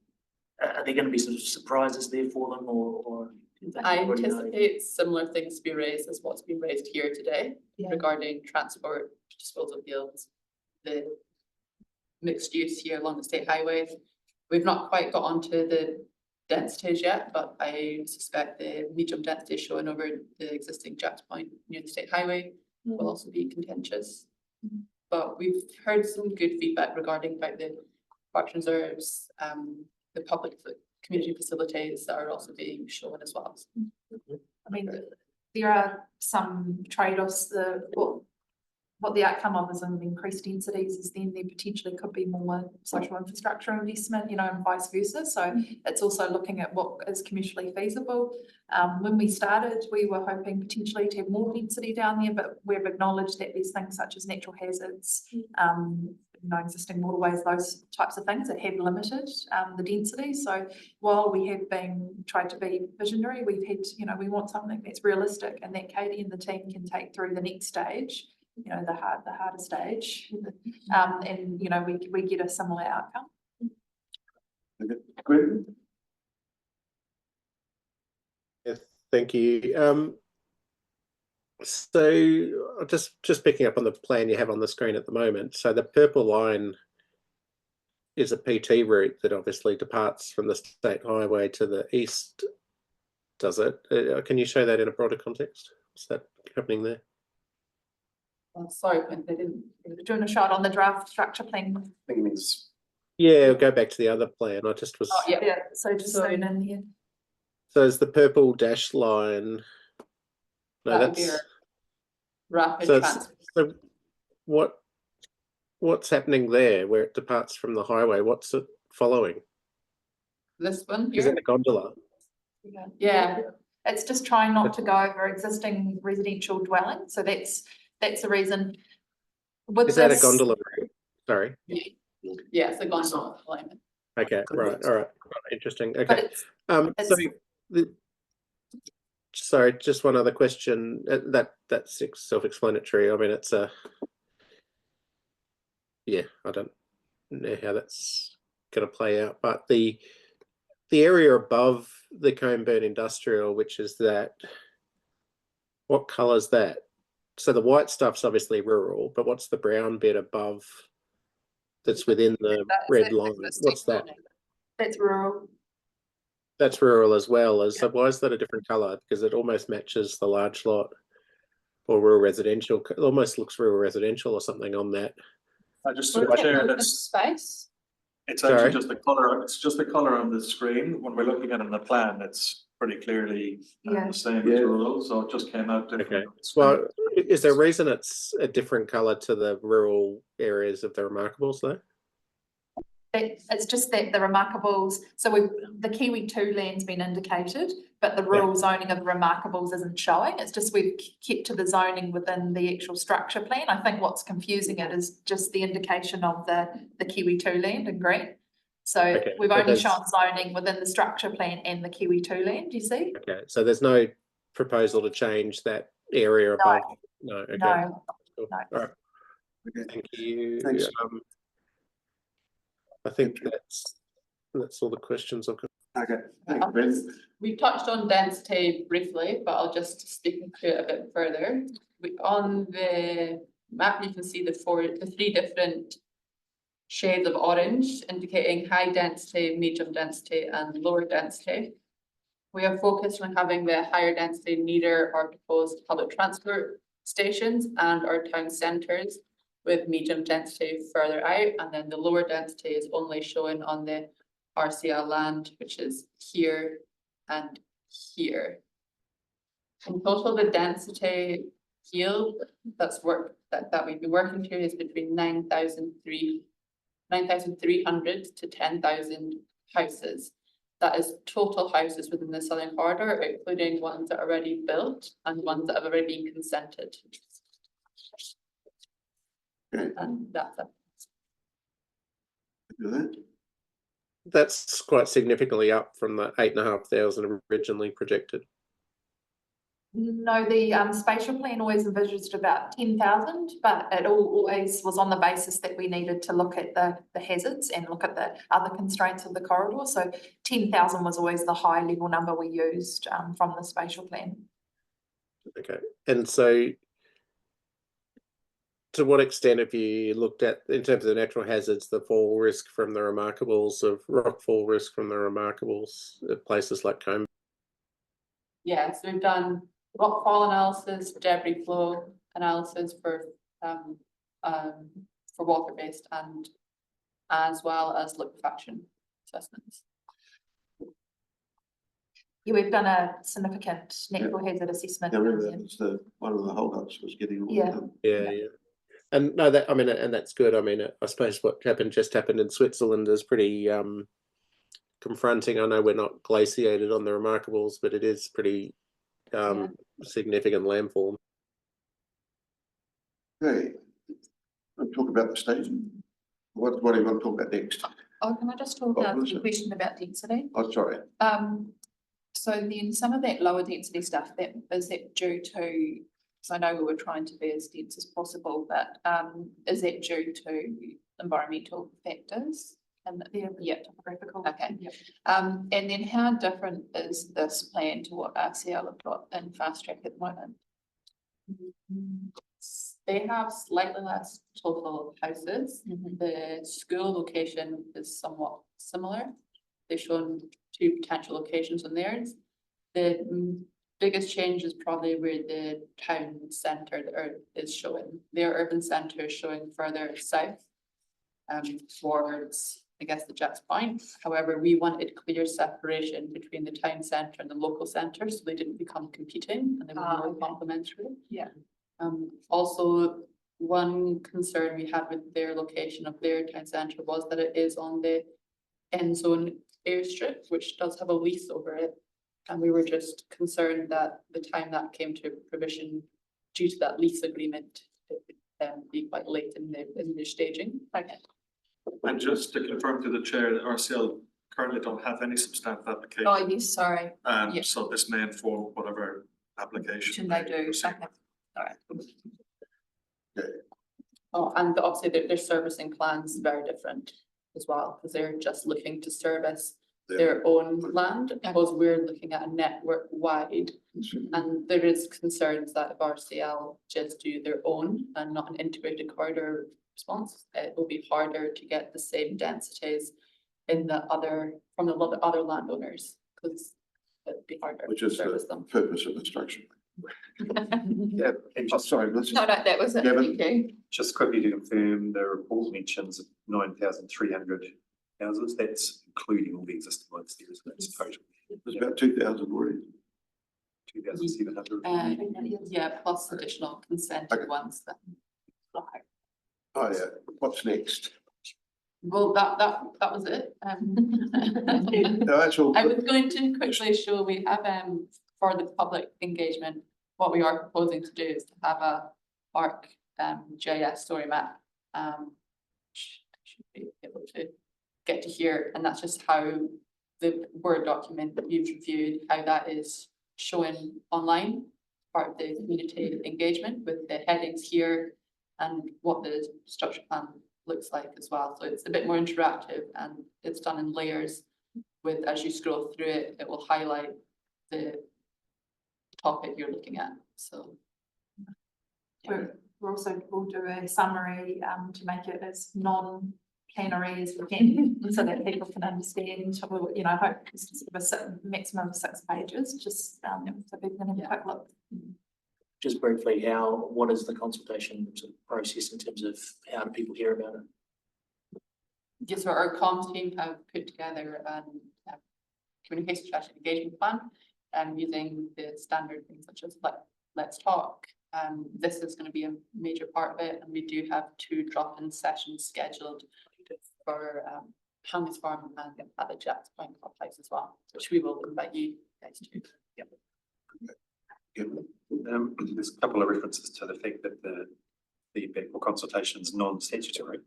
H: are there gonna be sort of surprises there for them, or? do you think
C: I
H: you already know?
C: anticipate similar things to be raised as what's been raised here today regarding transport, disposal fields, the mixed use here along the state highway. We've not quite got onto the densities yet, but I suspect the medium density shown over the existing Jacks Point near the state highway will also be contentious. But we've heard some good feedback regarding about the parks reserves, the public community facilities that are also being shown as well.
B: I mean, there are some trade-offs, what the outcome of is in increased densities is then there potentially could be more social infrastructure investment, you know, and vice versa. So it's also looking at what is commercially feasible. When we started, we were hoping potentially to have more density down there, but we've acknowledged that there's things such as natural hazards, you know, existing waterways, those types of things that have limited the density. So while we have tried to be visionary, we've had, you know, we want something that's realistic and that Katie and the team can take through the next stage, you know, the harder stage, and you know, we get a similar outcome.
A: Great.
D: Yeah, thank you. So just picking up on the plan you have on the screen at the moment. So the purple line is a PT route that obviously departs from the state highway to the east, does it? Can you show that in a broader context? What's that happening there?
C: Well, sorry, but they didn't.
B: Doing a shot on the draft structure plan.
F: I think it means
D: Yeah, go back to the other plan. I just was.
C: Oh, yeah.
B: Yeah, so just
C: So-
B: zoom in here.
D: So is the purple dash line? No,
C: That would be
D: that's.
C: our rapid
D: So, it's-
C: transport.
D: so what's happening there where it departs from the highway? What's it following?
C: This one
D: Is
C: here,
D: it a gondola?
C: yeah,
B: It's just trying not to go over existing residential dwelling, so that's the reason. With
D: Is that a
B: this-
D: gondola route? Sorry.
C: yeah, it's a gondola alignment.
D: Okay, right, all right, interesting.
B: But
D: Okay.
B: it's,
D: So sorry, just one other question. That's self-explanatory. I mean, it's yeah, I don't know how that's going to play out, but the area above the Coburn Industrial, which is that, what colour is that? So the white stuff's obviously rural, but what's the brown bit above that's within the red line? What's that?
B: that's rural.
D: That's rural as well. So why is that a different colour? Because it almost matches the large lot or rural residential. It almost looks rural residential or something on that.
J: I just
C: Well,
J: share
C: open
J: this.
C: space.
J: It's
D: Sorry?
J: actually just the color, it's just the color on the screen. When we're looking at it in the plan, it's pretty clearly
B: Yeah.
J: the same
A: Yeah.
J: as rural, so it just came out different.
D: Okay.
J: on the screen.
D: Well, is there a reason it's a different colour to the rural areas of the Remarkables though?
B: It's just that the Remarkables, so the Kiwi 2 land's been indicated, but the rural zoning of the Remarkables isn't showing. It's just we've kept to the zoning within the actual structure plan. I think what's confusing it is just the indication of the Kiwi 2 land in green. So
D: Okay,
B: we've
D: but
B: only
D: there's-
B: shown zoning within the structure plan and the Kiwi 2 land, do you see?
D: Okay, so there's no proposal to change that area above? No, okay.
B: No,
D: Cool.
B: no.
D: All right.
A: Okay.
D: Thank you.
A: Thanks.
D: I think that's all the questions I've got.
A: Okay, thanks, Ben.
C: We touched on density briefly, but I'll just speak to it a bit further. On the map, you can see the three different shades of orange indicating high density, medium density and lower density. We are focused on having the higher density near our proposed public transport stations and our town centres, with medium density further out, and then the lower density is only shown on the RCL land, which is here and here. In total, the density yield that we've been working to is between 9,300 to 10,000 houses. that is total houses within the southern corridor, including ones that are already built and ones that have already been consented.
A: Okay.
C: And that's it.
A: Do that.
D: That's quite significantly up from the 8,500 originally projected.
B: No, the spatial plan always envisaged about 10,000, but it always was on the basis that we needed to look at the hazards and look at the other constraints of the corridor. So 10,000 was always the high level number we used from the spatial plan.
D: Okay, and so to what extent have you looked at, in terms of the natural hazards, the fall risk from the remarkables, of rockfall risk from the remarkables at places like Combe?
C: Yes, we've done rockfall analysis, debris flow analysis for water-based and as well as liquefaction assessments.
B: Yeah, we've done a significant natural hazard assessment.
A: I remember that was one of the holdups was getting all
B: Yeah.
A: done.
D: Yeah. And no, that, I mean, and that's good. I mean, I suppose what just happened in Switzerland is pretty confronting. I know we're not glaciated on the remarkables, but it is pretty significant landfall.
A: Okay. I'll talk about the staging. What do you want to talk about next?
G: Oh, can I just talk
A: What
G: about
A: was
G: the
A: it?
G: question about density?
A: Oh, sorry.
G: So then some of that lower density stuff, is that due to, because I know we were trying to be as dense as possible, but is that due to environmental factors? And yeah, topographical. Okay.
B: Yep.
G: And then how different is this plan to what RCL have got in fast track at the moment?
C: They have slightly less total houses.
G: Mhm.
C: The school location is somewhat similar. They've shown 2 potential locations on theirs. The biggest change is probably where the town centre is showing. Their urban centre is showing further south towards, I guess, the Jacks Point. However, we wanted clear separation between the town centre and the local centre, so they didn't become competing and they were more
G: Okay.
C: complementary.
G: Yeah.
C: Also, one concern we had with their location of their town centre was that it is on the end zone airstrip, which does have a lease over it. And we were just concerned that the time that came to provision due to that lease agreement, it would be quite late in the staging.
G: Okay.
J: And just to confirm to the chair, that RCL currently don't have any substantive application.
G: Oh, yes, sorry. yeah.
J: So this may inform whatever application.
G: Should they do?
J: proceed
G: Okay. All right.
C: Oh, and obviously their servicing plans very different as well, because they're just looking to service their own land, because we're looking at a network wide. And there is concerns that if RCL just do their own and not an integrated corridor response, it will be harder to get the same densities in the other, from the other landowners, because it'd be harder
A: Which
C: to
A: is
C: service
A: the
C: them.
A: purpose of the structure.
F: Yeah, and
A: Oh,
F: just,
A: sorry, listen.
G: No, that was it.
A: Kevin?
G: Thank you.
F: just quickly to confirm, the report mentions 9,300 houses. That's including all the existing ones there, isn't it? It's total
A: There's about 2,000 already.
F: 2,700.
C: Yeah, plus additional consented
A: Okay.
C: ones that.
A: Oh, yeah. What's next?
C: Well, that was it.
A: No, that's all.
C: I was going to quickly show we have for the public engagement, what we are proposing to do is to have a ARC GIS story map. Should be able to get to here, and that's just how the Word document that you've reviewed, how that is showing online, part of the community engagement with the headings here and what the structure plan looks like as well. So it's a bit more interactive and it's done in layers with, as you scroll through it, it will highlight the topic you're looking at, so.
B: We're also, we'll do a summary to make it as non-plenary as we can, so that people can understand, you know, I hope it's just a maximum of 6 pages, just so people can have a quick look.
H: Just briefly, what is the consultation sort of process in terms of how do people hear about it?
C: Yes, so our comms team have put together a communication strategy engagement plan using the standard things such as let's talk. This is going to be a major part of it, and we do have 2 drop-in sessions scheduled for Hangers Farm and at the Jack's Point Club House as well, which we will invite you guys to.
F: There's a couple of references to the fact that the feedback or consultation is non-statutory.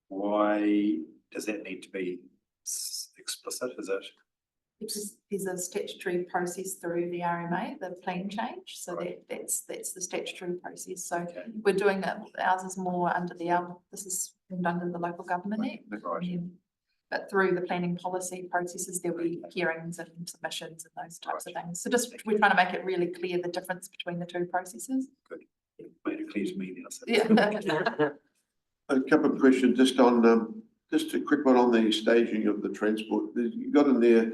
F: Why does that need to be explicit? Is it?
B: Because there's a statutory process through the RMA, the plan change, so
F: Right.
B: that's the statutory process, so
F: Okay.
B: we're doing it, ours is more under this is under the Local Government Act.
F: Right.
B: But through the planning policy processes, there'll be hearings and submissions and those types of things, so just, we're trying to make it really clear the difference between the two processes.
F: Made it clear to me now. So.
B: Yeah.
A: A couple of questions just on, just a quick one on the staging of the transport. You got in there,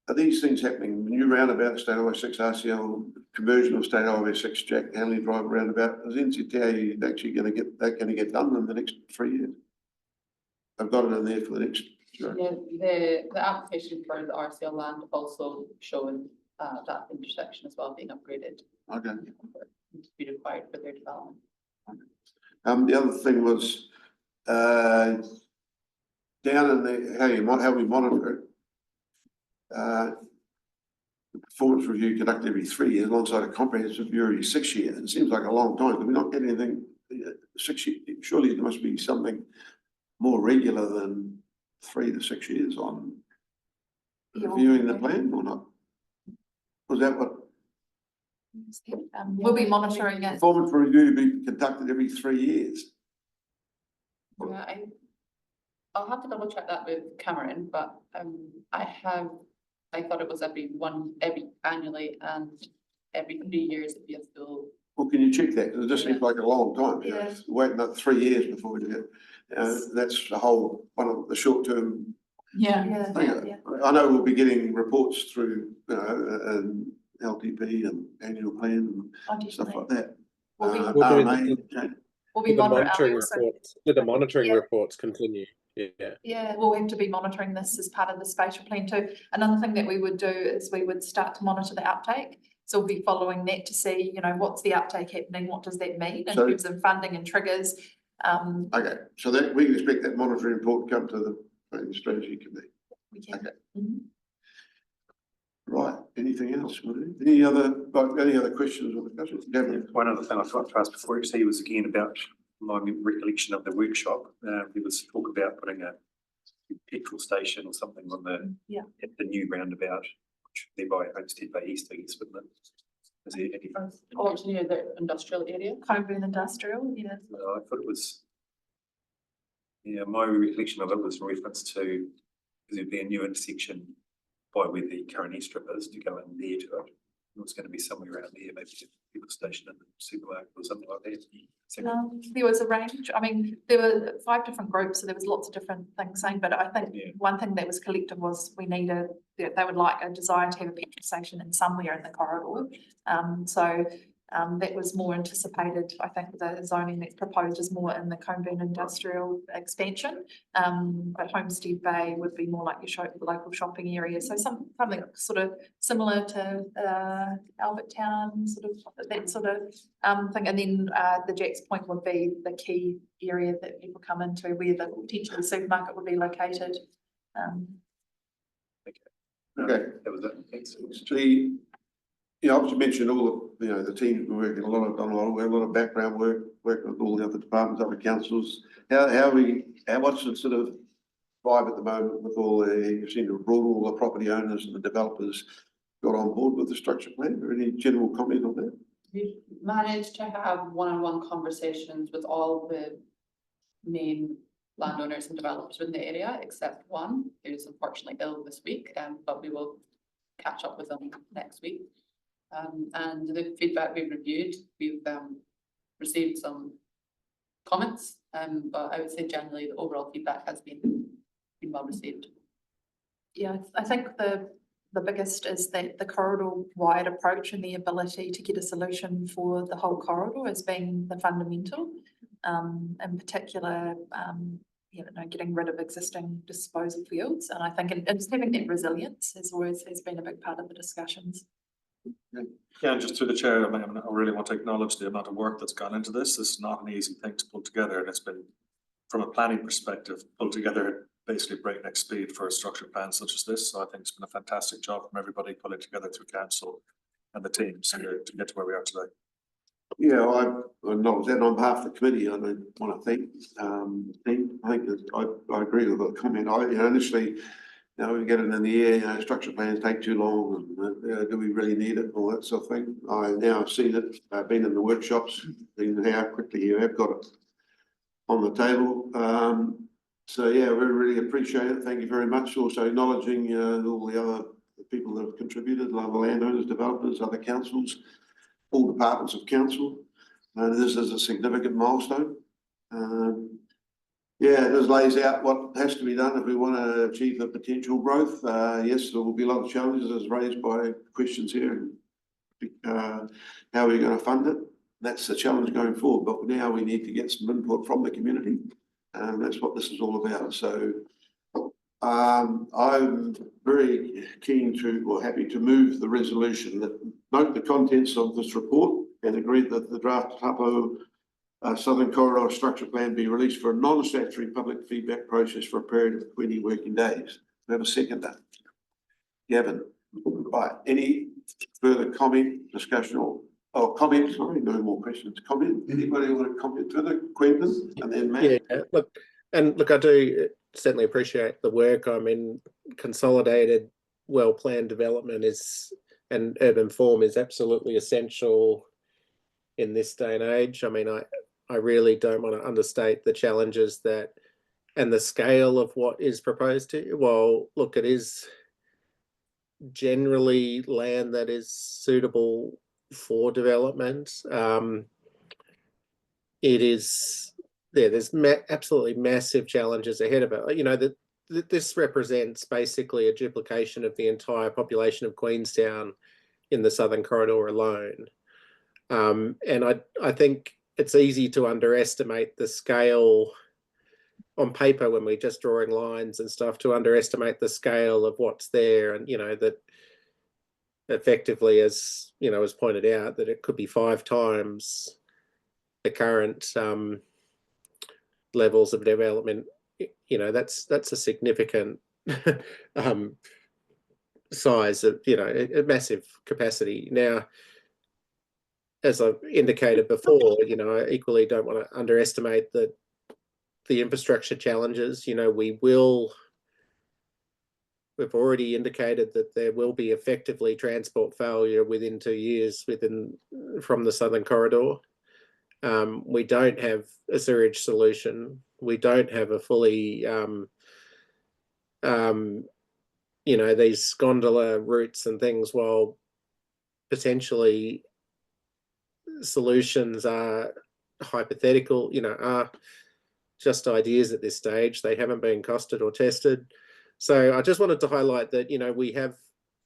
A: are these things happening? New roundabout, State Highway 6 RCL, conversion of State Highway 6 Jack Hanley Drive roundabout, is NCTA actually going to get, that going to get done in the next 3 years? I've got it in there for the next. Sure.
C: Yeah, the application for the RCL land also showing that intersection as well being upgraded.
A: Okay.
C: To be required for their development.
A: The other thing was, down in the, how we monitor it. The performance review conducted every 3 years alongside a comprehensive review every 6 years. It seems like a long time. Do we not get anything 6 years? Surely there must be something more regular than 3 to 6 years on reviewing the plan or not? Was that what?
B: We'll be monitoring it.
A: Performance review be conducted every 3 years.
C: Yeah, I'll have to double check that with Cameron, but I thought it was every annually and every 3 years it'd be a full.
A: Well, can you check that? 'Cause it just seems like a long time. You know,
B: Yeah.
A: waiting up 3 years before we get, that's the whole, one of the short term.
B: Yeah.
A: I know we'll be getting reports through, and LTP and annual plan and stuff like that.
B: We'll be
A: RMA, okay.
B: We'll be
D: The monitoring
B: monitoring, so,
D: reports, do the monitoring
B: Yeah.
D: reports continue? Yeah.
B: yeah, we'll have to be monitoring this as part of the spatial plan too. Another thing that we would do is we would start to monitor the uptake. So we'll be following that to see, you know, what's the uptake happening, what does that mean in
A: So-
B: terms of funding and triggers.
A: Okay, so that we can expect that monitoring report to come to the strategy committee.
B: We can.
A: Okay.
B: Mhm.
A: Right, anything else? Any other questions or discussions? Gavin?
F: One other thing I forgot to ask before you say was again about my recollection of the workshop. There was talk about putting a petrol station or something on the at the new roundabout, which thereby Homestead Bay East, I guess, wouldn't it? Is there any?
C: Oh, it's near the industrial area.
B: Coburn Industrial, yeah.
F: I thought it was. Yeah, my recollection of it was in reference to, there'd be a new intersection by where the current e-strip is to go in there to it. It was going to be somewhere around there, maybe a petrol station in the supermarket or something like that. So,
B: There was a range, I mean, there were 5 different groups, so there was lots of different things saying, but I think
F: Yeah.
B: one thing that was collective was they would like a desire to have a petrol station in somewhere in the corridor. That was more anticipated. I think the zoning that's proposed is more in the Coburn industrial expansion. But Homestead Bay would be more like your local shopping area. So something sort of similar to Albert Town, sort of that sort of thing. And then the Jack's Point would be the key area that people come into where the potential supermarket would be located.
A: Okay.
F: That was it. Thanks.
A: You know, obviously mentioned all the, the teams been working done a lot of background work, working with all the other departments, other councils. What's the sort of vibe at the moment with you seem to have brought all the property owners and the developers got on board with the structure plan? Or any general comment on that?
C: We've managed to have one-on-one conversations with all the main landowners and developers in the area, except one who's unfortunately ill this week, but we will catch up with them next week. And the feedback we've reviewed, we've received some comments, but I would say generally the overall feedback has been well received.
B: Yeah, I think the biggest is that the corridor wide approach and the ability to get a solution for the whole corridor has been the fundamental. In particular, getting rid of existing disposal fields, and I think and just having that resilience has been a big part of the discussions.
J: Yeah, and just through the chair, I really want to acknowledge the amount of work that's gone into this. This is not an easy thing to pull together, and it's been from a planning perspective, pull together basically breakneck speed for a structured plan such as this. So I think it's been a fantastic job from everybody pulling together through council and the teams to get to where we are today.
A: Yeah, I acknowledge that on behalf of the committee. I don't want to thank the team. I think that I agree with the comment. Initially, we get it in the air, structure plans take too long, and do we really need it, and all that sort of thing. I now have seen it, been in the workshops, seen how quickly you have got it on the table. So yeah, we really appreciate it. Thank you very much. Also acknowledging all the other people that have contributed, other landowners, developers, other councils, all departments of council. This is a significant milestone. Yeah, this lays out what has to be done if we want to achieve the potential growth. Yes, there will be a lot of challenges as raised by questions here. How are we going to fund it? That's the challenge going forward. But now we need to get some input from the community. That's what this is all about. So I'm very keen to, or happy to move the resolution that note the contents of this report and agree that the draft Tapo Southern Corridor Structure Plan be released for a non-statutory public feedback process for a period of 20 working days. We have a seconder. Gavin. Right. Any further comment, discussion, or comment? Sorry, no more questions. Comment. Anybody want to comment further? Quentin and then Matt.
D: Yeah, look, I do certainly appreciate the work. I mean, consolidated, well-planned development and urban form is absolutely essential in this day and age. I mean, I really don't want to understate the challenges and the scale of what is proposed to. Well, look, it is generally land that is suitable for development. It is there's absolutely massive challenges ahead of it. This represents basically a duplication of the entire population of Queenstown in the Southern Corridor alone. And I think it's easy to underestimate the scale on paper when we're just drawing lines and stuff, to underestimate the scale of what's there. And, that effectively, as pointed out, that it could be 5 times the current levels of development. That's a significant size of, a massive capacity. Now, as I've indicated before, I equally don't want to underestimate the infrastructure challenges. We've already indicated that there will be effectively transport failure within 2 years from the Southern Corridor. We don't have a sewage solution. We don't have a fully, these gondola routes and things, while potentially solutions are hypothetical, are just ideas at this stage. They haven't been costed or tested. So I just wanted to highlight that, we have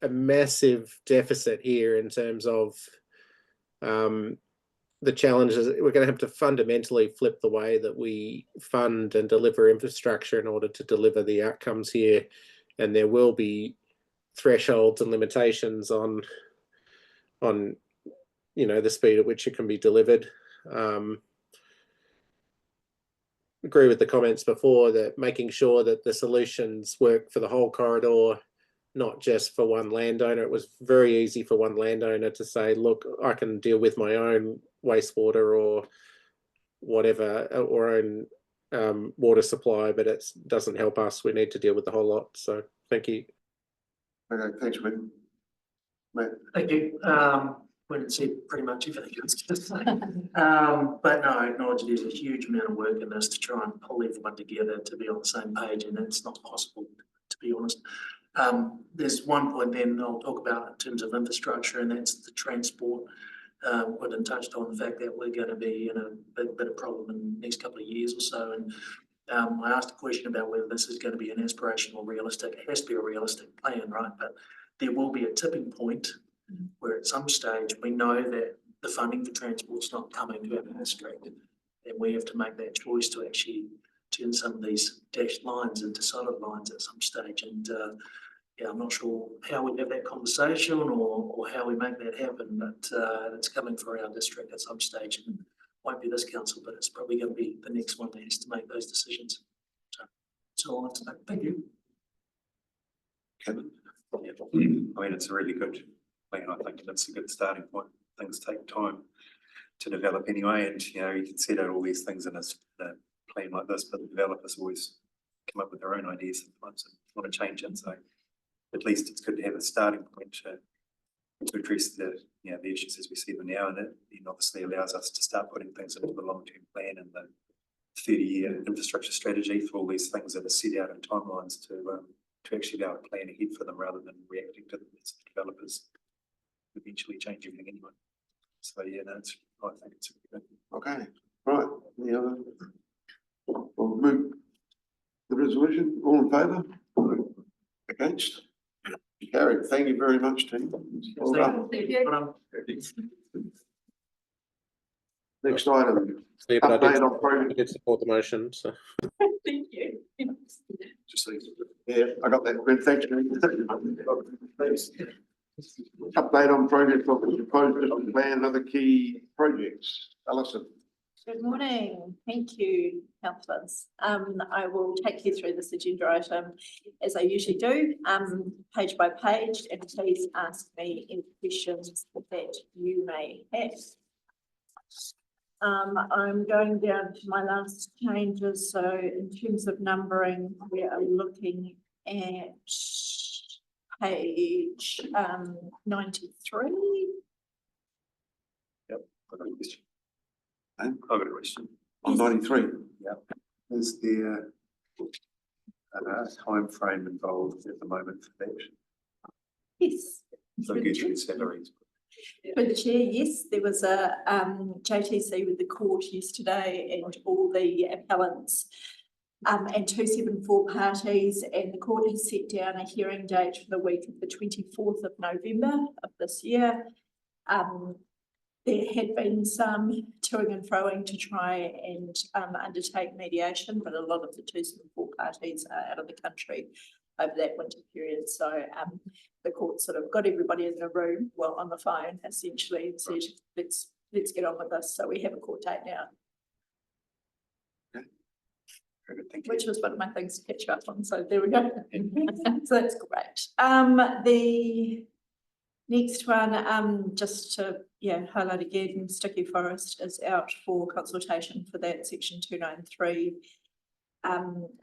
D: a massive deficit here in terms of the challenges. We're going to have to fundamentally flip the way that we fund and deliver infrastructure in order to deliver the outcomes here. And there will be thresholds and limitations on the speed at which it can be delivered. Agree with the comments before, that making sure that the solutions work for the whole corridor, not just for one landowner. It was very easy for one landowner to say, look, I can deal with my own wastewater or whatever, or own water supply, but it doesn't help us. We need to deal with the whole lot. So thank you.
A: Okay, thanks, Quentin. Matt.
H: Thank you. Went and said pretty much everything I was going to say. But no, I acknowledge there's a huge amount of work in this to try and pull everyone together to be on the same page, and it's not possible, to be honest. There's one point then I'll talk about in terms of infrastructure, and that's the transport. Quentin touched on the fact that we're going to be in a bit of problem in the next couple of years or so. And I asked a question about whether this is going to be an aspirational or realistic. It has to be a realistic plan, right? But there will be a tipping point where at some stage we know that the funding for transport's not coming to our district, and we have to make that choice to actually turn some of these dashed lines into solid lines at some stage. And I'm not sure how we have that conversation or how we make that happen, but it's coming for our district at some stage. And won't be this council, but it's probably going to be the next one that has to make those decisions. So that's all I have to say. Thank you.
A: Kevin?
F: Yeah, I mean, it's a really good plan. I think that's a good starting point. Things take time to develop anyway, and you know, you can set out all these things in a plan like this, but the developers always come up with their own ideas sometimes and want to change it. So at least it's good to have a starting point to address the the issues as we see them now, and it obviously allows us to start putting things into the long-term plan and the 30-year infrastructure strategy for all these things that are set out in timelines to actually be able to plan ahead for them rather than reacting to them as developers eventually change everything anyway. So yeah, I think it's good.
A: Okay, right, any other? We'll move the resolution, all in favour? Against? Carried, thank you very much, team. Well done. Next item,
L: Yeah, but I
A: update
L: did,
A: on
L: I
A: project.
L: did support the motion, so.
G: Thank you.
A: Just so yeah, I got that, Gwen, thanks. Thanks. Update on project of the proposed plan and other key projects. Alison.
M: Good morning. Thank you, councillors. I will take you through this agenda item as I usually do, page by page, and please ask me any questions that you may have. I'm going down to my last changes. So in terms of numbering, we are looking at page 93.
F: I've got a question.
A: I've
F: got a question.
A: On 93.
F: Is there a time frame involved at the moment for that?
M: Yes.
F: So usually salaries.
M: For the chair, yes, there was a JTC with the court yesterday and all the appellants and 274 parties, and the court has set down a hearing date for the week of the 24th of November of this year. There had been some toing and froing to try and undertake mediation, but a lot of the 274 parties are out of the country over that winter period. So the court sort of got everybody in the room, well, on the phone, essentially, and said, let's get on with this. So we have a court date now.
F: Very good, thank you.
M: Which was one of my things to catch up on. So there we go. So that's great. The next one, just to highlight again, Sticky Forest is out for consultation for that section 293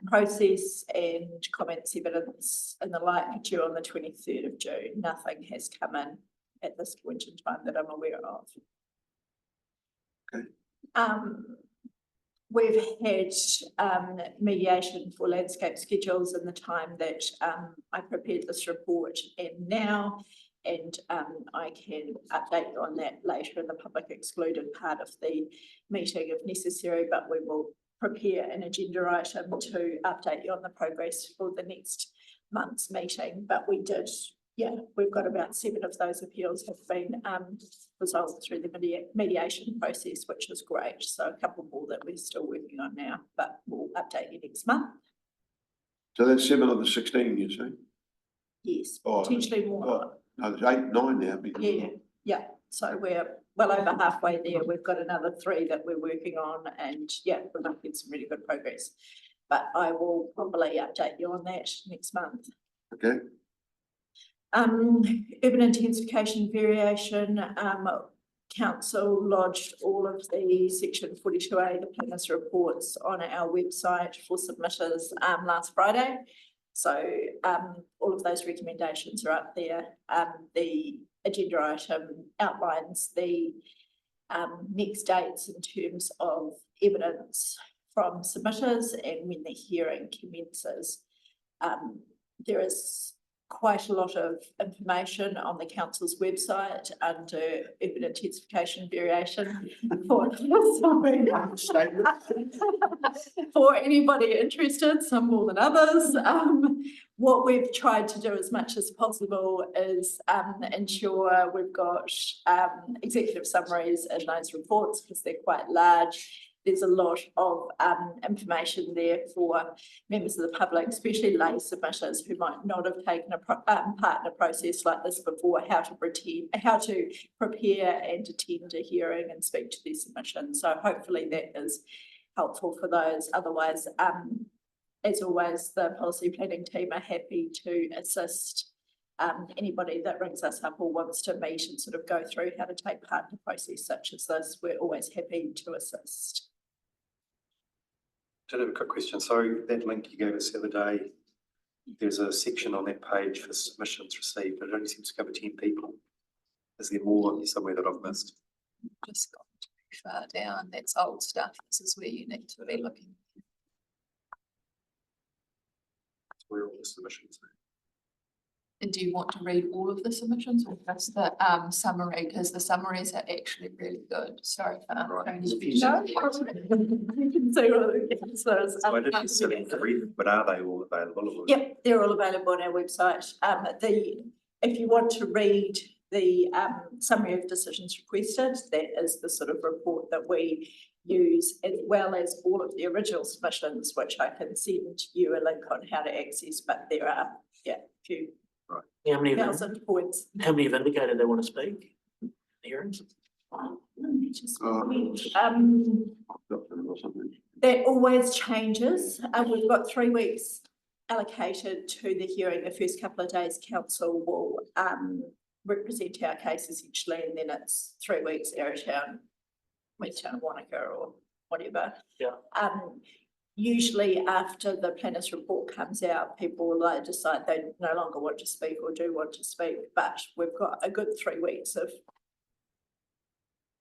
M: process, and comments, evidence and the like are due on the 23rd of June. Nothing has come in at this point in time that I'm aware of.
A: Okay.
M: We've had mediation for landscape schedules in the time that I prepared this report and now, and I can update you on that later in the public excluded part of the meeting if necessary, but we will prepare an agenda item to update you on the progress for the next month's meeting. But we did, we've got about 7 of those appeals have been resolved through the mediation process, which is great. So a couple more that we're still working on now, but we'll update you next month.
A: So that's 7 of the 16, you say?
M: Yes,
A: Oh,
M: potentially more.
A: Oh, no, there's 8, 9 now.
M: Yeah. So we're well over halfway there. We've got another 3 that we're working on, and we're making some really good progress. But I will probably update you on that next month.
A: Okay.
M: Urban intensification variation, council lodged all of the section 42A, the planners reports on our website for submitters last Friday. So all of those recommendations are up there. The agenda item outlines the next dates in terms of evidence from submitters and when the hearing commences. There is quite a lot of information on the council's website under urban intensification variation for anybody interested, some more than others. What we've tried to do as much as possible is ensure we've got executive summaries in those reports because they're quite large, there's a lot of information there for members of the public, especially lay submitters who might not have taken a part in a process like this before, how to prepare and attend a hearing and speak to their submission. So hopefully that is helpful for those. Otherwise, as always, the policy planning team are happy to assist anybody that rings us up or wants to meet and sort of go through how to take part in a process such as this. We're always happy to assist.
F: Just have a quick question. So that link you gave us the other day, there's a section on that page for submissions received, but it only seems to cover 10 people. Is there more somewhere that I've missed?
G: Just gone too far down. That's old stuff. This is where you need to be looking.
F: Where are all the submissions are?
G: And do you want to read all of the submissions or just the summary? Because the summaries are actually really good. Sorry for Tony's vision.
M: No, you can see all of the answers.
F: So I didn't necessarily read them, but are they all available?
M: Yep, they're all available on our website. If you want to read the summary of decisions requested, that is the sort of report that we use, as well as all of the original submissions, which I can send you a link on how to access, but there are, a few
H: How many
M: thousand points.
H: have indicated they want to speak? Hearings?
M: Let me just-
A: Document or something.
M: That always changes. We've got 3 weeks allocated to the hearing. The first couple of days, council will represent our case essentially, and then it's 3 weeks, Arrowtown, Westtown, Wanaka, or whatever.
H: Yeah.
M: Usually after the planner's report comes out, people will decide they no longer want to speak or do want to speak, but we've got a good 3 weeks of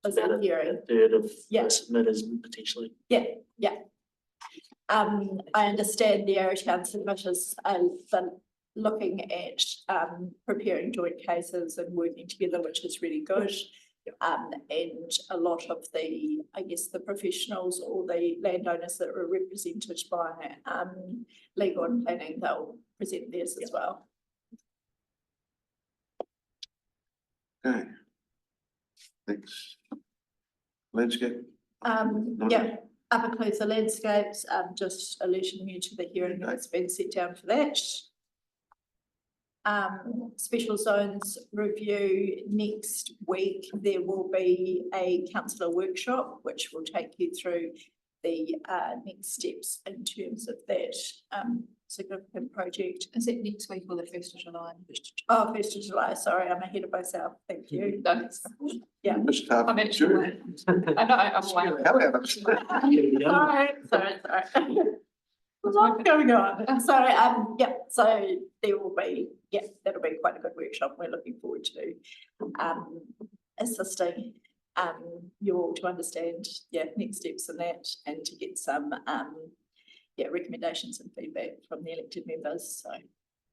H: About
M: hearing.
H: a third of
M: Yeah.
H: the submitters potentially.
M: Yeah. I understand the Arrowtown submitters are looking at preparing joint cases and working together, which is really good. And a lot of the, I guess, the professionals or the landowners that were represented by legal and planning, they'll present theirs as well.
A: Okay. Thanks. Landscape.
M: Yeah, up includes the landscapes, just alerting you to the hearing that's been set down for that. Special zones review next week. There will be a councillor workshop which will take you through the next steps in terms of that significant project.
G: Is it next week or the 1st of July?
M: Oh, 1st of July, sorry, I'm ahead of myself, thank you.
G: No,
M: Yeah.
A: Mr. Harper,
G: I'm actually
A: sure.
G: away. I know, I'm away.
A: However,
M: Sorry. A lot going on. So, so there will be, that'll be quite a good workshop. We're looking forward to assisting you all to understand, next steps in that and to get some, recommendations and feedback from the elected members. So,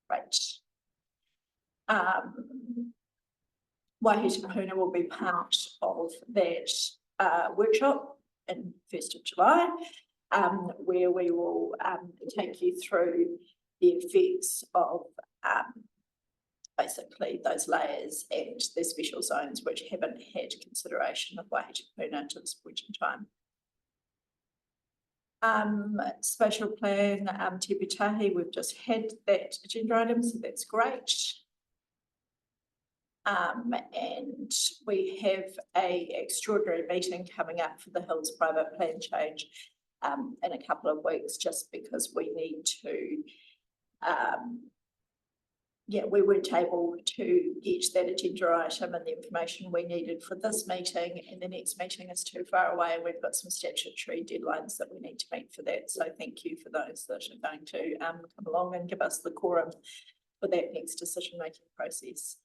M: great. Waiheat Puna will be part of that workshop in 1st of July. Where we will take you through the effects of basically those layers and the special zones which haven't had consideration of Waiheat Puna to this point in time. Spatial plan, Te Pitahi, we've just had that agenda item, so that's great. And we have a extraordinary meeting coming up for the Hills private plan change in a couple of weeks, just because we need to, we weren't able to get that agenda item and the information we needed for this meeting, and the next meeting is too far away, and we've got some statutory deadlines that we need to meet for that. So thank you for those that are going to come along and give us the quorum for that next decision-making process.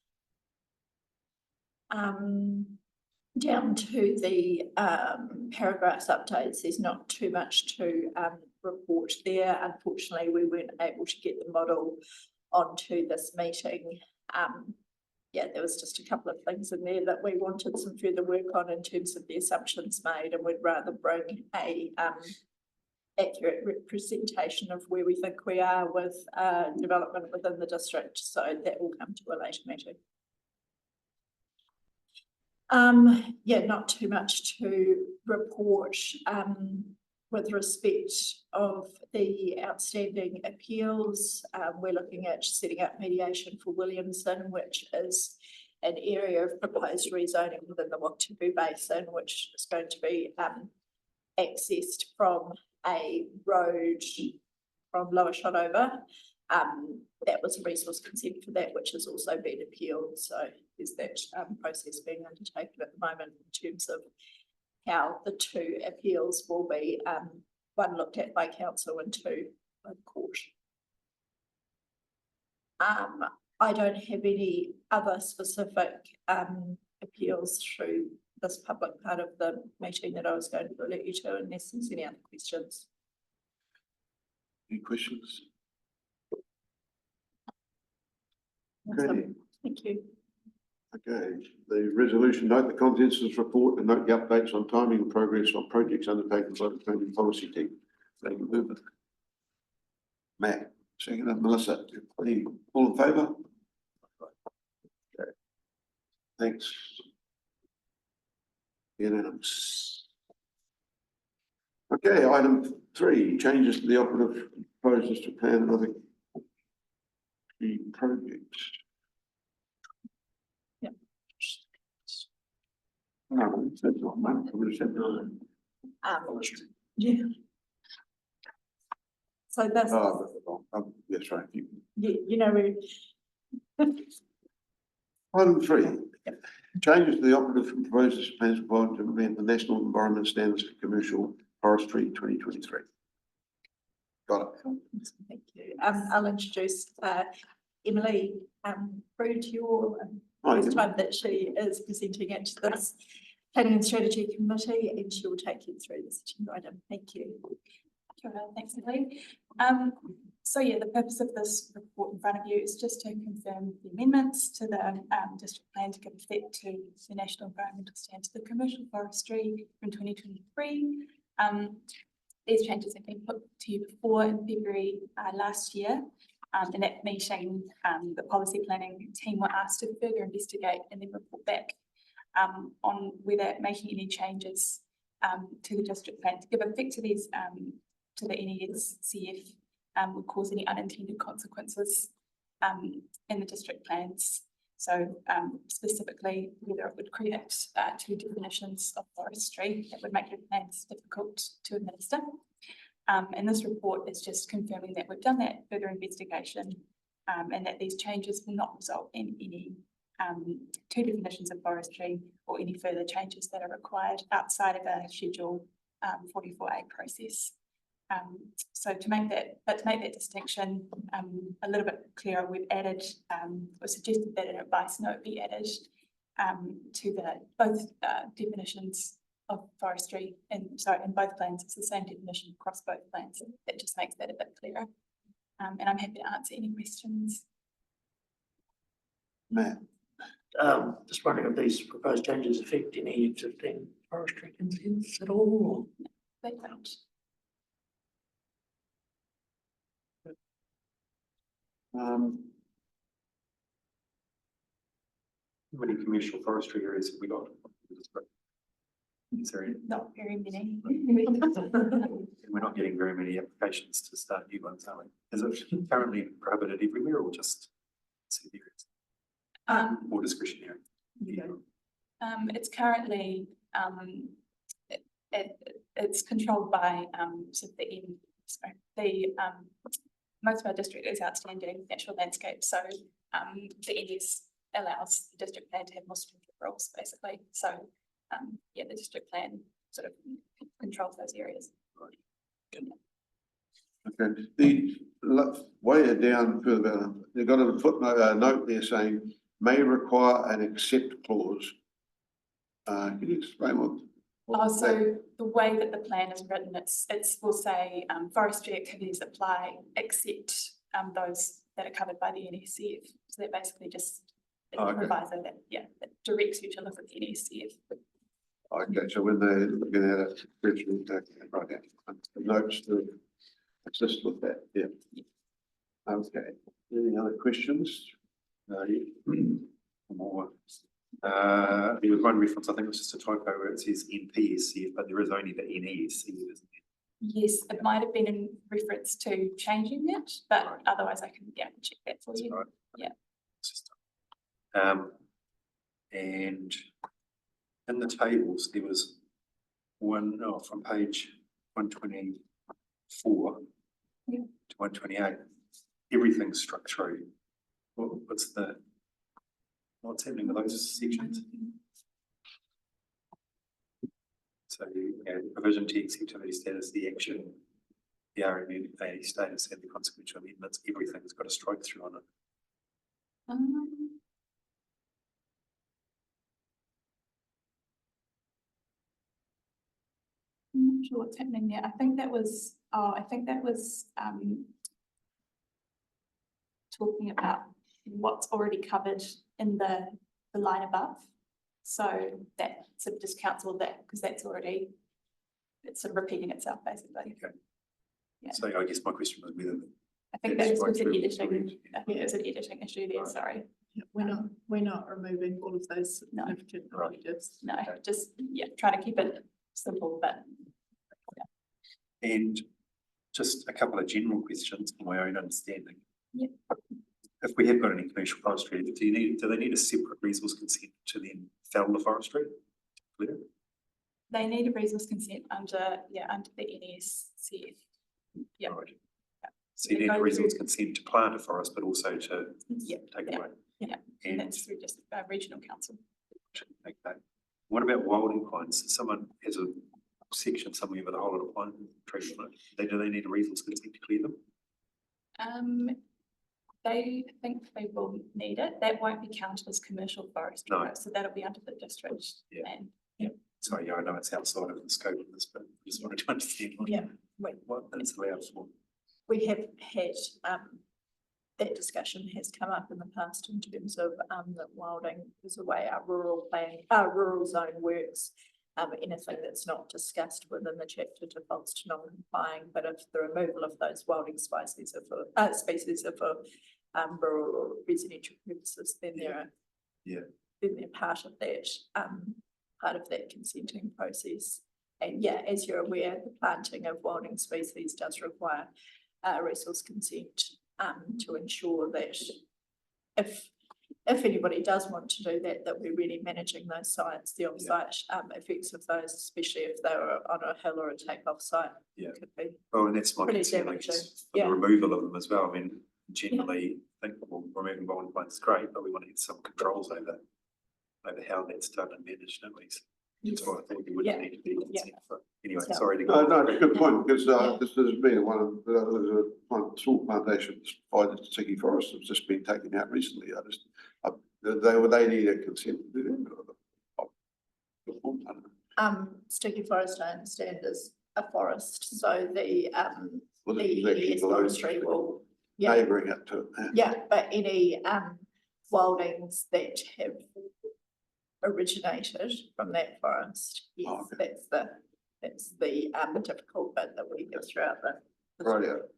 M: Down to the paragraphs updates, there's not too much to report there. Unfortunately, we weren't able to get the model onto this meeting. There was just a couple of things in there that we wanted some further work on in terms of the assumptions made, and we'd rather bring a accurate representation of where we think we are with development within the district. So that will come to a later meeting. Yeah, not too much to report, with respect of the outstanding appeals. We're looking at setting up mediation for Williamson, which is an area of proposed rezoning within the Wakapu Basin, which is going to be, accessed from a road from Lower Shotover. That was a resource consent for that, which has also been appealed, so there's that process being undertaken at the moment in terms of how the two appeals will be, one looked at by council and two by court. I don't have any other specific appeals through this public part of the meeting that I was going to alert you to, unless there's any other questions.
A: Any questions?
M: Awesome. Thank you.
A: Okay, the resolution, note the contents of this report and note the updates on timing and progress on projects undertaken by the planning policy team. Thank you, move it. Matt, second, Melissa, all in favour? Okay. Thanks. Unanimous. Okay, item 3, changes to the operative proposed district plan and other key projects. No, that's not mine. I would have said no.
M: Yeah. So that's,
A: Yes, right.
M: you know, we.
A: Item 3, changes to the operative and proposed district plans provided to implement the National Environment Standards for Commercial Forestry 2023. Got it.
M: Thank you. I'll introduce Emily through to your first time that she is presenting at this Planning and Strategy Committee, and she will take you through this agenda item. Thank you.
B: Sure, thanks, Emily. So yeah, the purpose of this report in front of you is just to confirm the amendments to the district plan to give effect to the National Environmental Standards for Commercial Forestry from 2023. These changes have been put to you before in February last year. In that meeting, the policy planning team were asked to further investigate and then report back on whether making any changes to the district plan to give effect to these to the NESCF would cause any unintended consequences in the district plans. So specifically, whether it would create two definitions of forestry that would make your plans difficult to administer. And this report is just confirming that we've done that further investigation and that these changes will not result in any two definitions of forestry or any further changes that are required outside of a Schedule 44A process. So to make that distinction a little bit clearer, we've added or suggested that an advice note be added to the both definitions of forestry in both plans. It's the same definition across both plans. That just makes that a bit clearer. And I'm happy to answer any questions.
A: Matt.
H: Just wondering if these proposed changes affect any existing forestry consents at all?
B: They don't.
F: How many commercial forestry areas have we got? Is there any?
B: Not very many.
F: We're not getting very many applications to start new ones, are we? Is it currently prohibited everywhere or just city areas? Or discretionary?
B: It's currently it's controlled by sort of the most of our district is outstanding natural landscape, so the NS allows the district plan to have more stringent rules, basically. So yeah, the district plan sort of controls those areas.
A: Okay, the way down further, they've got a footnote, a note there saying may require an accept clause. Can you explain what
B: So the way that the plan is written, it will say forestry activities apply except those that are covered by the NSCF. So that basically just proviso that that directs you to look at the NSCF.
A: Okay, so when they're looking at it, virtually taking it right out, the notes to assist with that, yeah. Okay, any other questions?
K: More
F: There was one reference, I think it was just a typo where it says NPSCF, but there is only the NESCF, isn't there?
B: Yes, it might have been in reference to changing it, but
F: Right.
B: otherwise I can, yeah, check that for
F: That's
B: you.
F: right.
B: Yeah.
F: It's just- and in the tables, there was one, from page 124
B: Yeah.
F: to 128, everything's struck through. What's happening with those sections? So, the provision text, activity status, the action, the RMA status and the consequential amendments, everything's got a strike through on it.
B: I'm not sure what's happening there. I think that was, talking about what's already covered in the line above. So that sort of discounts all that, because that's already, it's sort of repeating itself basically.
F: Okay.
B: Yeah.
F: So I guess my question was whether
B: I think
F: It's
B: that was
F: right
B: an
F: through.
B: editing, I think it's an editing issue there,
F: Right.
B: sorry.
I: Yeah, we're not removing all of those
B: No.
I: significant
F: Right.
I: objectives.
B: No, just, yeah, trying to keep it simple, but
F: and just a couple of general questions for my own understanding.
B: Yeah.
F: If we have got any commercial forestry, do they need a separate resource consent to then fell the forestry? Clear?
B: they need a resource consent under the NESCF. Yeah.
F: Right.
B: Yeah.
F: So you
B: They
F: need a
B: go
F: resource
B: through-
F: consent to plant a forest, but also to
B: Yeah,
F: take
B: yeah,
F: away.
B: yeah. And
F: And
B: that's through just regional council.
F: okay. What about wilding pines? Someone has a section somewhere with a whole lot of pine trees on it. Do they need a resource consent to clear them?
B: They think they will need it. That won't be counted as commercial forestry,
F: No.
B: though, so that'll be under the district
F: Yeah.
B: plan.
F: Sorry, yeah, I know it's outside of the scope of this, but I just wanted to understand
M: Yeah,
F: what that's allowed for.
M: we have had, that discussion has come up in the past in terms of, that wilding is the way our our rural zone works. Anything that's not discussed within the chapter defaults to non-complying, but if the removal of those wilding species are for, rural or residential purposes, then they're then they're part of that consenting process. And yeah, as you're aware, the planting of wilding species does require resource consent to ensure that if anybody does want to do that, that we're really managing those sites, the off-site effects of those, especially if they were on a hill or a take-off site.
F: Yeah.
M: Could be.
F: Well, and that's my
M: Pretty
F: concern, I
M: damaging.
F: guess, for
M: Yeah.
F: the removal of them as well. I mean, generally, I think well, removing wilding pines is great, but we want to get some controls over how that's done and managed, don't we? That's why I think we would
M: Yeah.
F: need to be consent for. Anyway,
M: Yeah.
F: sorry to go.
A: No, it's a good point, because
F: Yeah.
A: this has been there's a one small plantation provided to sticky forest that's just been taken out recently. They need a consent to do that.
M: Sticky forest, I understand, is a forest, so the
A: Well, this is actually
M: ES forestry will,
A: neighbouring it to it.
M: yeah, but any wildings that have originated from that forest, yes,
A: Oh, okay.
M: that's the difficult bit that we get throughout the.
A: Rightio.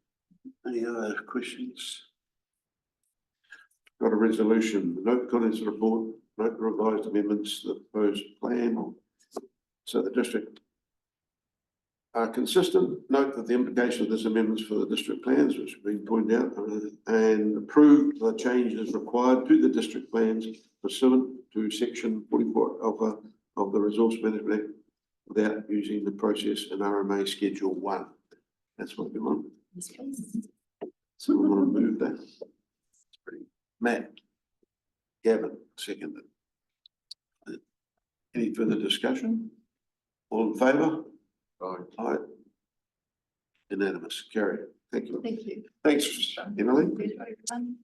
A: Any other questions? Got a resolution, note contents of the report, note the revised amendments to the proposed plan. So the district are consistent. Note that the implication of this amendments for the district plans, which have been pointed out, and approve the changes required to the district plans pursuant to section 44 of the Resource Management Act without using the process in RMA Schedule 1. That's what we want. So we want to move that. It's pretty. Matt. Gavin, seconded. Any further discussion? All in favour? Aye. Unanimous, carried. Thank you.
M: Thank you.
A: Thanks, Emily.
B: Um,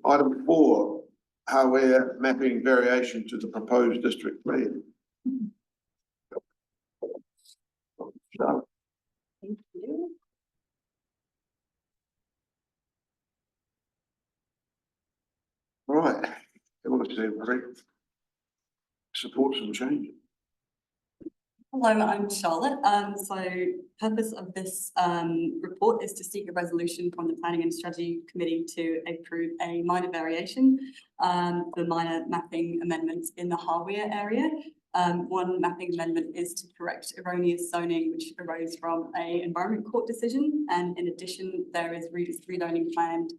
A: Item 4, hardware mapping variation to the proposed district plan. So,
M: Thank you.
A: all right, I want to see if Rick supports some change.
L: Hello, I'm Charlotte. So purpose of this report is to seek a resolution from the Planning and Strategy Committee to approve a minor variation for minor mapping amendments in the Harwea area. One mapping amendment is to correct erroneous zoning which arose from a Environment Court decision, and in addition, there is rezoning planned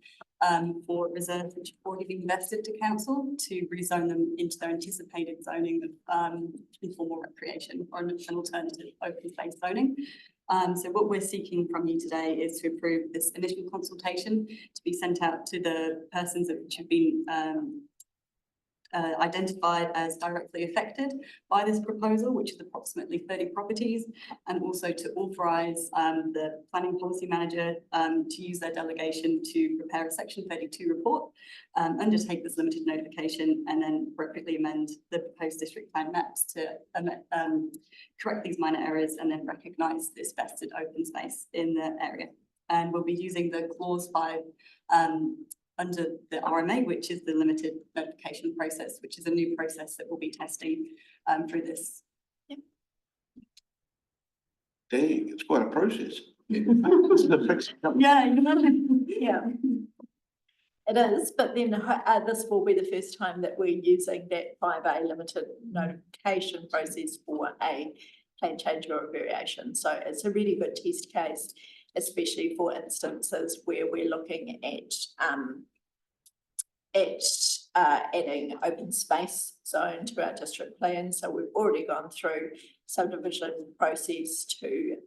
L: for reserves which have already been vested to council to rezone them into their anticipated zoning of informal recreation or an alternative open space zoning. So what we're seeking from you today is to approve this initial consultation to be sent out to the persons which have been identified as directly affected by this proposal, which is approximately 30 properties, and also to authorise the planning policy manager to use their delegation to prepare a section 32 report, undertake this limited notification, and then appropriately amend the proposed district plan maps to correct these minor errors and then recognise this vested open space in the area. And we'll be using the clause 5 under the RMA, which is the limited notification process, which is a new process that we'll be testing through this. Yeah.
A: Dang, it's quite a process.
M: Yeah, yeah. It is, but then this will be the first time that we're using that 5A limited notification process for a plan change or a variation. So it's a really good test case, especially for instances where we're looking at adding open space zone to our district plan. So we've already gone through subdivision process to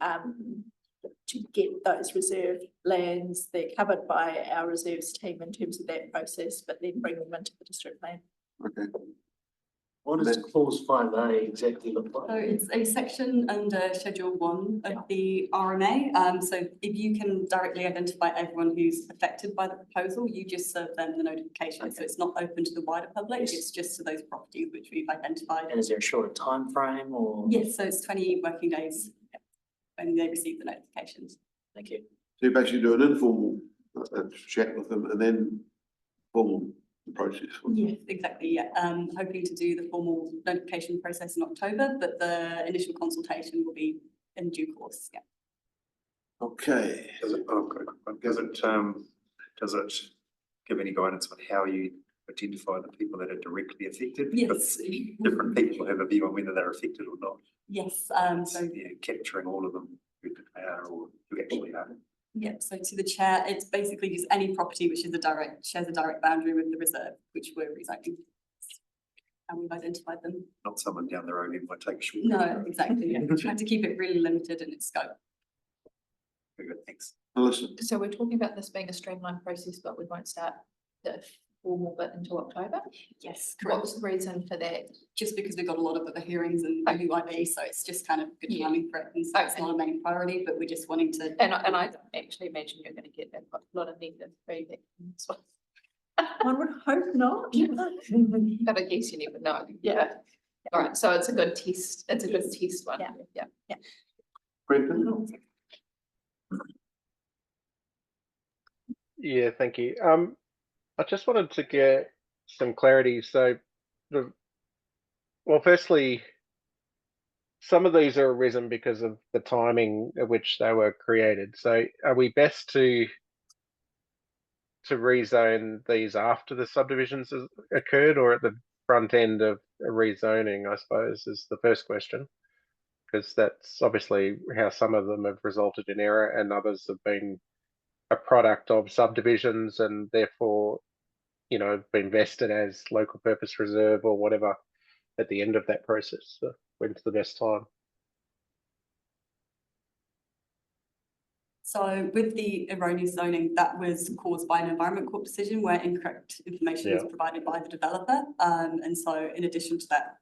M: get those reserve lands. They're covered by our reserves team in terms of that process, but then bring them into the district plan.
A: Okay.
H: What does clause 5A exactly look like?
L: So it's a section under Schedule 1 of the RMA. So if you can directly identify everyone who's affected by the proposal, you just serve them the notification. Okay. So it's not open to the wider public, it's just to those properties which we've identified.
H: And is there a shorter time frame or?
L: Yes, so it's 20 working days when they receive the notifications.
H: Thank you.
A: So you basically do an informal chat with them and then formal process.
L: Yes, exactly, yeah. Hoping to do the formal notification process in October, but the initial consultation will be in due course, yeah.
A: Okay.
F: Does it give any guidance on how you identify the people that are directly affected?
L: Yes.
F: Different people have a view on whether they're affected or not.
L: Yes, so
F: yeah, capturing all of them who they are or who actually are.
L: yeah, so to the chair, it's basically just any property which is shares a direct boundary with the reserve, which we're recycling. And we've identified them.
F: Not someone down the road who might take a short.
L: No, exactly, yeah. Trying to keep it really limited in its scope.
F: Very good, thanks.
A: Listen,
G: So we're talking about this being a streamlined process, but we won't start the formal bit until October.
L: Yes,
G: What
L: correct.
G: was the reason for that?
L: Just because we've got a lot of other hearings and UIB, so it's just kind of good timing for it. And so it's not a main priority, but we're just wanting to.
G: And I actually imagine you're going to get a lot of negative feedback from this one.
M: One would hope not.
G: But I guess you never know.
M: Yeah.
G: All right, so it's a good test. It's a good test one.
M: Yeah.
G: Yeah.
A: Brendan?
D: Yeah, thank you. I just wanted to get some clarity. So, well, firstly, some of these are arisen because of the timing at which they were created. So, are we best to rezone these after the subdivisions has occurred, or at the front end of a rezoning? I suppose is the first question, because that's obviously how some of them have resulted in error, and others have been a product of subdivisions and therefore, you know, been vested as local purpose reserve or whatever at the end of that process. So when's the best time?
L: So with the erroneous zoning, that was caused by an Environment Court decision where incorrect information was provided by the developer. And so in addition to that,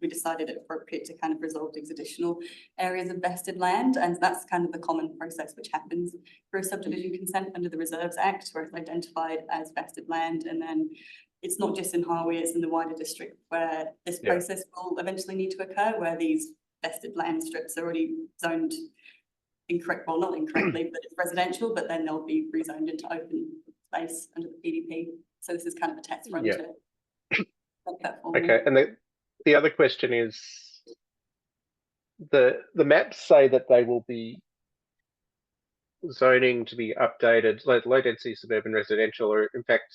L: we decided it appropriate to kind of resolve these additional areas of vested land. And that's kind of the common process which happens for a subdivision consent under the Reserves Act, where it's identified as vested land. And then it's not just in Harwea, it's in the wider district where this process will eventually need to occur, where these vested land strips are already zoned incorrect, well, not incorrectly, but it's residential, but then they'll be rezoned into open space under the PDP. So this is kind of a test run to make that formal.
D: Okay, and the other question is, the maps say that they will be zoning to be updated, low density suburban residential, or in fact,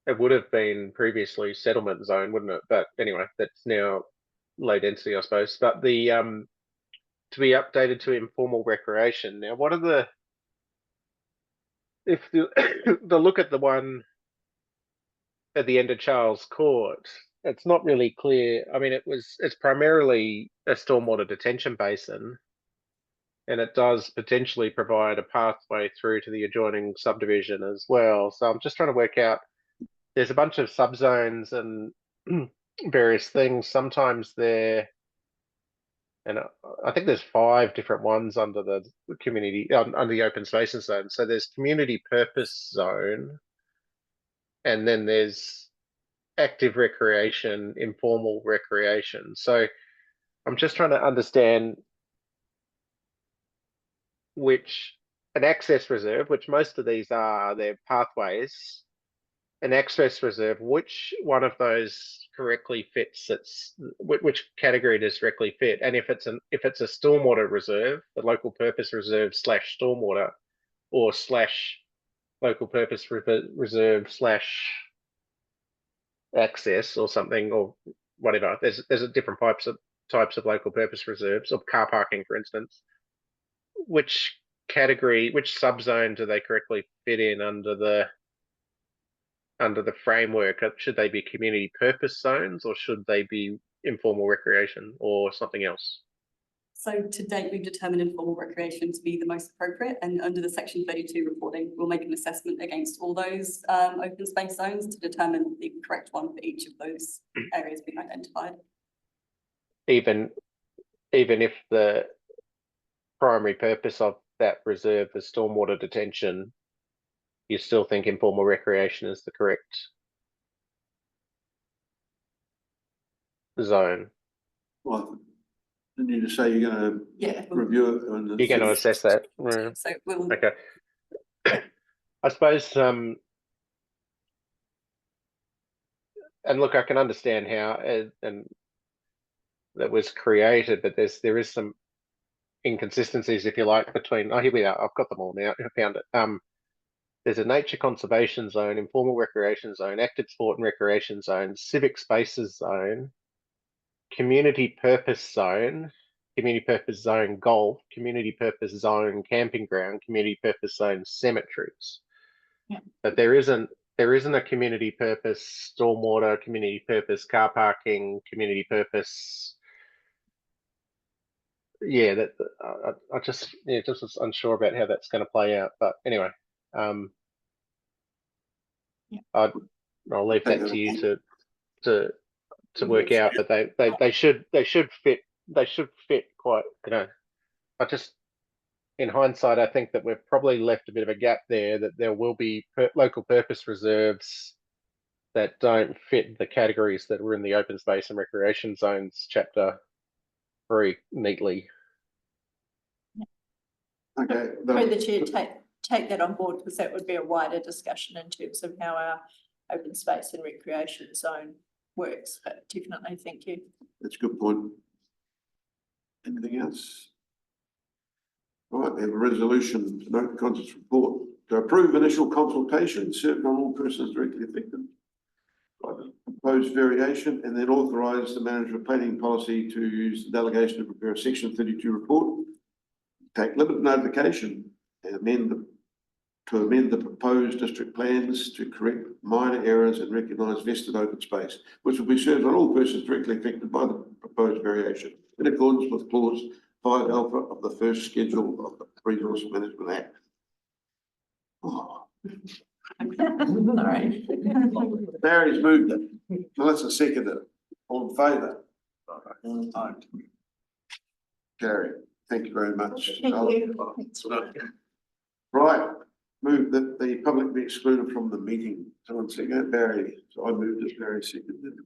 D: it would have been previously settlement zone, wouldn't it? But anyway, that's now low density, I suppose. But the to be updated to informal recreation. Now, what are the, if the the look at the one at the end of Charles Court, it's not really clear. I mean, it's primarily a stormwater detention basin, and it does potentially provide a pathway through to the adjoining subdivision as well. So I'm just trying to work out, there's a bunch of subzones and various things. Sometimes they're, and I think there's 5 different ones under the community, under the open spaces zone. So there's community purpose zone, and then there's active recreation, informal recreation. So I'm just trying to understand which, an access reserve, which most of these are, they're pathways, an access reserve, which one of those correctly fits its, which category does correctly fit? And if it's a stormwater reserve, the local purpose reserve / stormwater, or / local purpose reserve / access or something, or whatever. There's different types of local purpose reserves, or car parking, for instance. Which category, which subzone do they correctly fit in under the framework? Should they be community purpose zones, or should they be informal recreation, or something else?
L: So to date, we've determined informal recreation to be the most appropriate, and under the Section 32 reporting, we'll make an assessment against all those open space zones to determine the correct one for each of those areas we've identified.
D: Even if the primary purpose of that reserve is stormwater detention, you still think informal recreation is the correct zone?
A: Well, didn't you just say you're gonna review it? And
D: You're going to assess that? Mm.
L: So we'll.
D: Okay. I suppose, and look, I can understand how and that was created, but there is some inconsistencies, if you like, between, oh, here we are, I've got them all now, I found it. There's a nature conservation zone, informal recreation zone, active sport and recreation zone, civic spaces zone, community purpose zone golf, community purpose zone camping ground, community purpose zone cemeteries.
M: Yeah.
D: But there isn't a community purpose stormwater, community purpose car parking, community purpose. Yeah, that I just was unsure about how that's going to play out. But anyway, I'll leave that to you to work out. But they should fit. They should fit quite. I just, in hindsight, I think that we've probably left a bit of a gap there. That there will be local purpose reserves that don't fit the categories that were in the open space and recreation zones chapter very neatly.
A: Okay.
M: Through the chair, take that on board, because that would be a wider discussion in terms of how our open space and recreation zone works, but definitely, thank you.
A: That's a good point. Anything else? All right, we have a resolution to note the contents report to approve initial consultation served on all persons directly affected by the proposed variation, and then authorise the manager of planning policy to use the delegation to prepare a Section 32 report, take limited notification, and amend the proposed district plans to correct minor errors and recognise vested open space, which will be served on all persons directly affected by the proposed variation, in accordance with clause 5 alpha of the first schedule of the Resource Management Act. Oh.
M: All right.
A: Barry's moved it. Melissa seconded it. All in favour? Gary, thank you very much.
M: Thank you.
A: Right, move that the public be excluded from the meeting. Someone second it, Barry. So I moved it, Barry seconded it.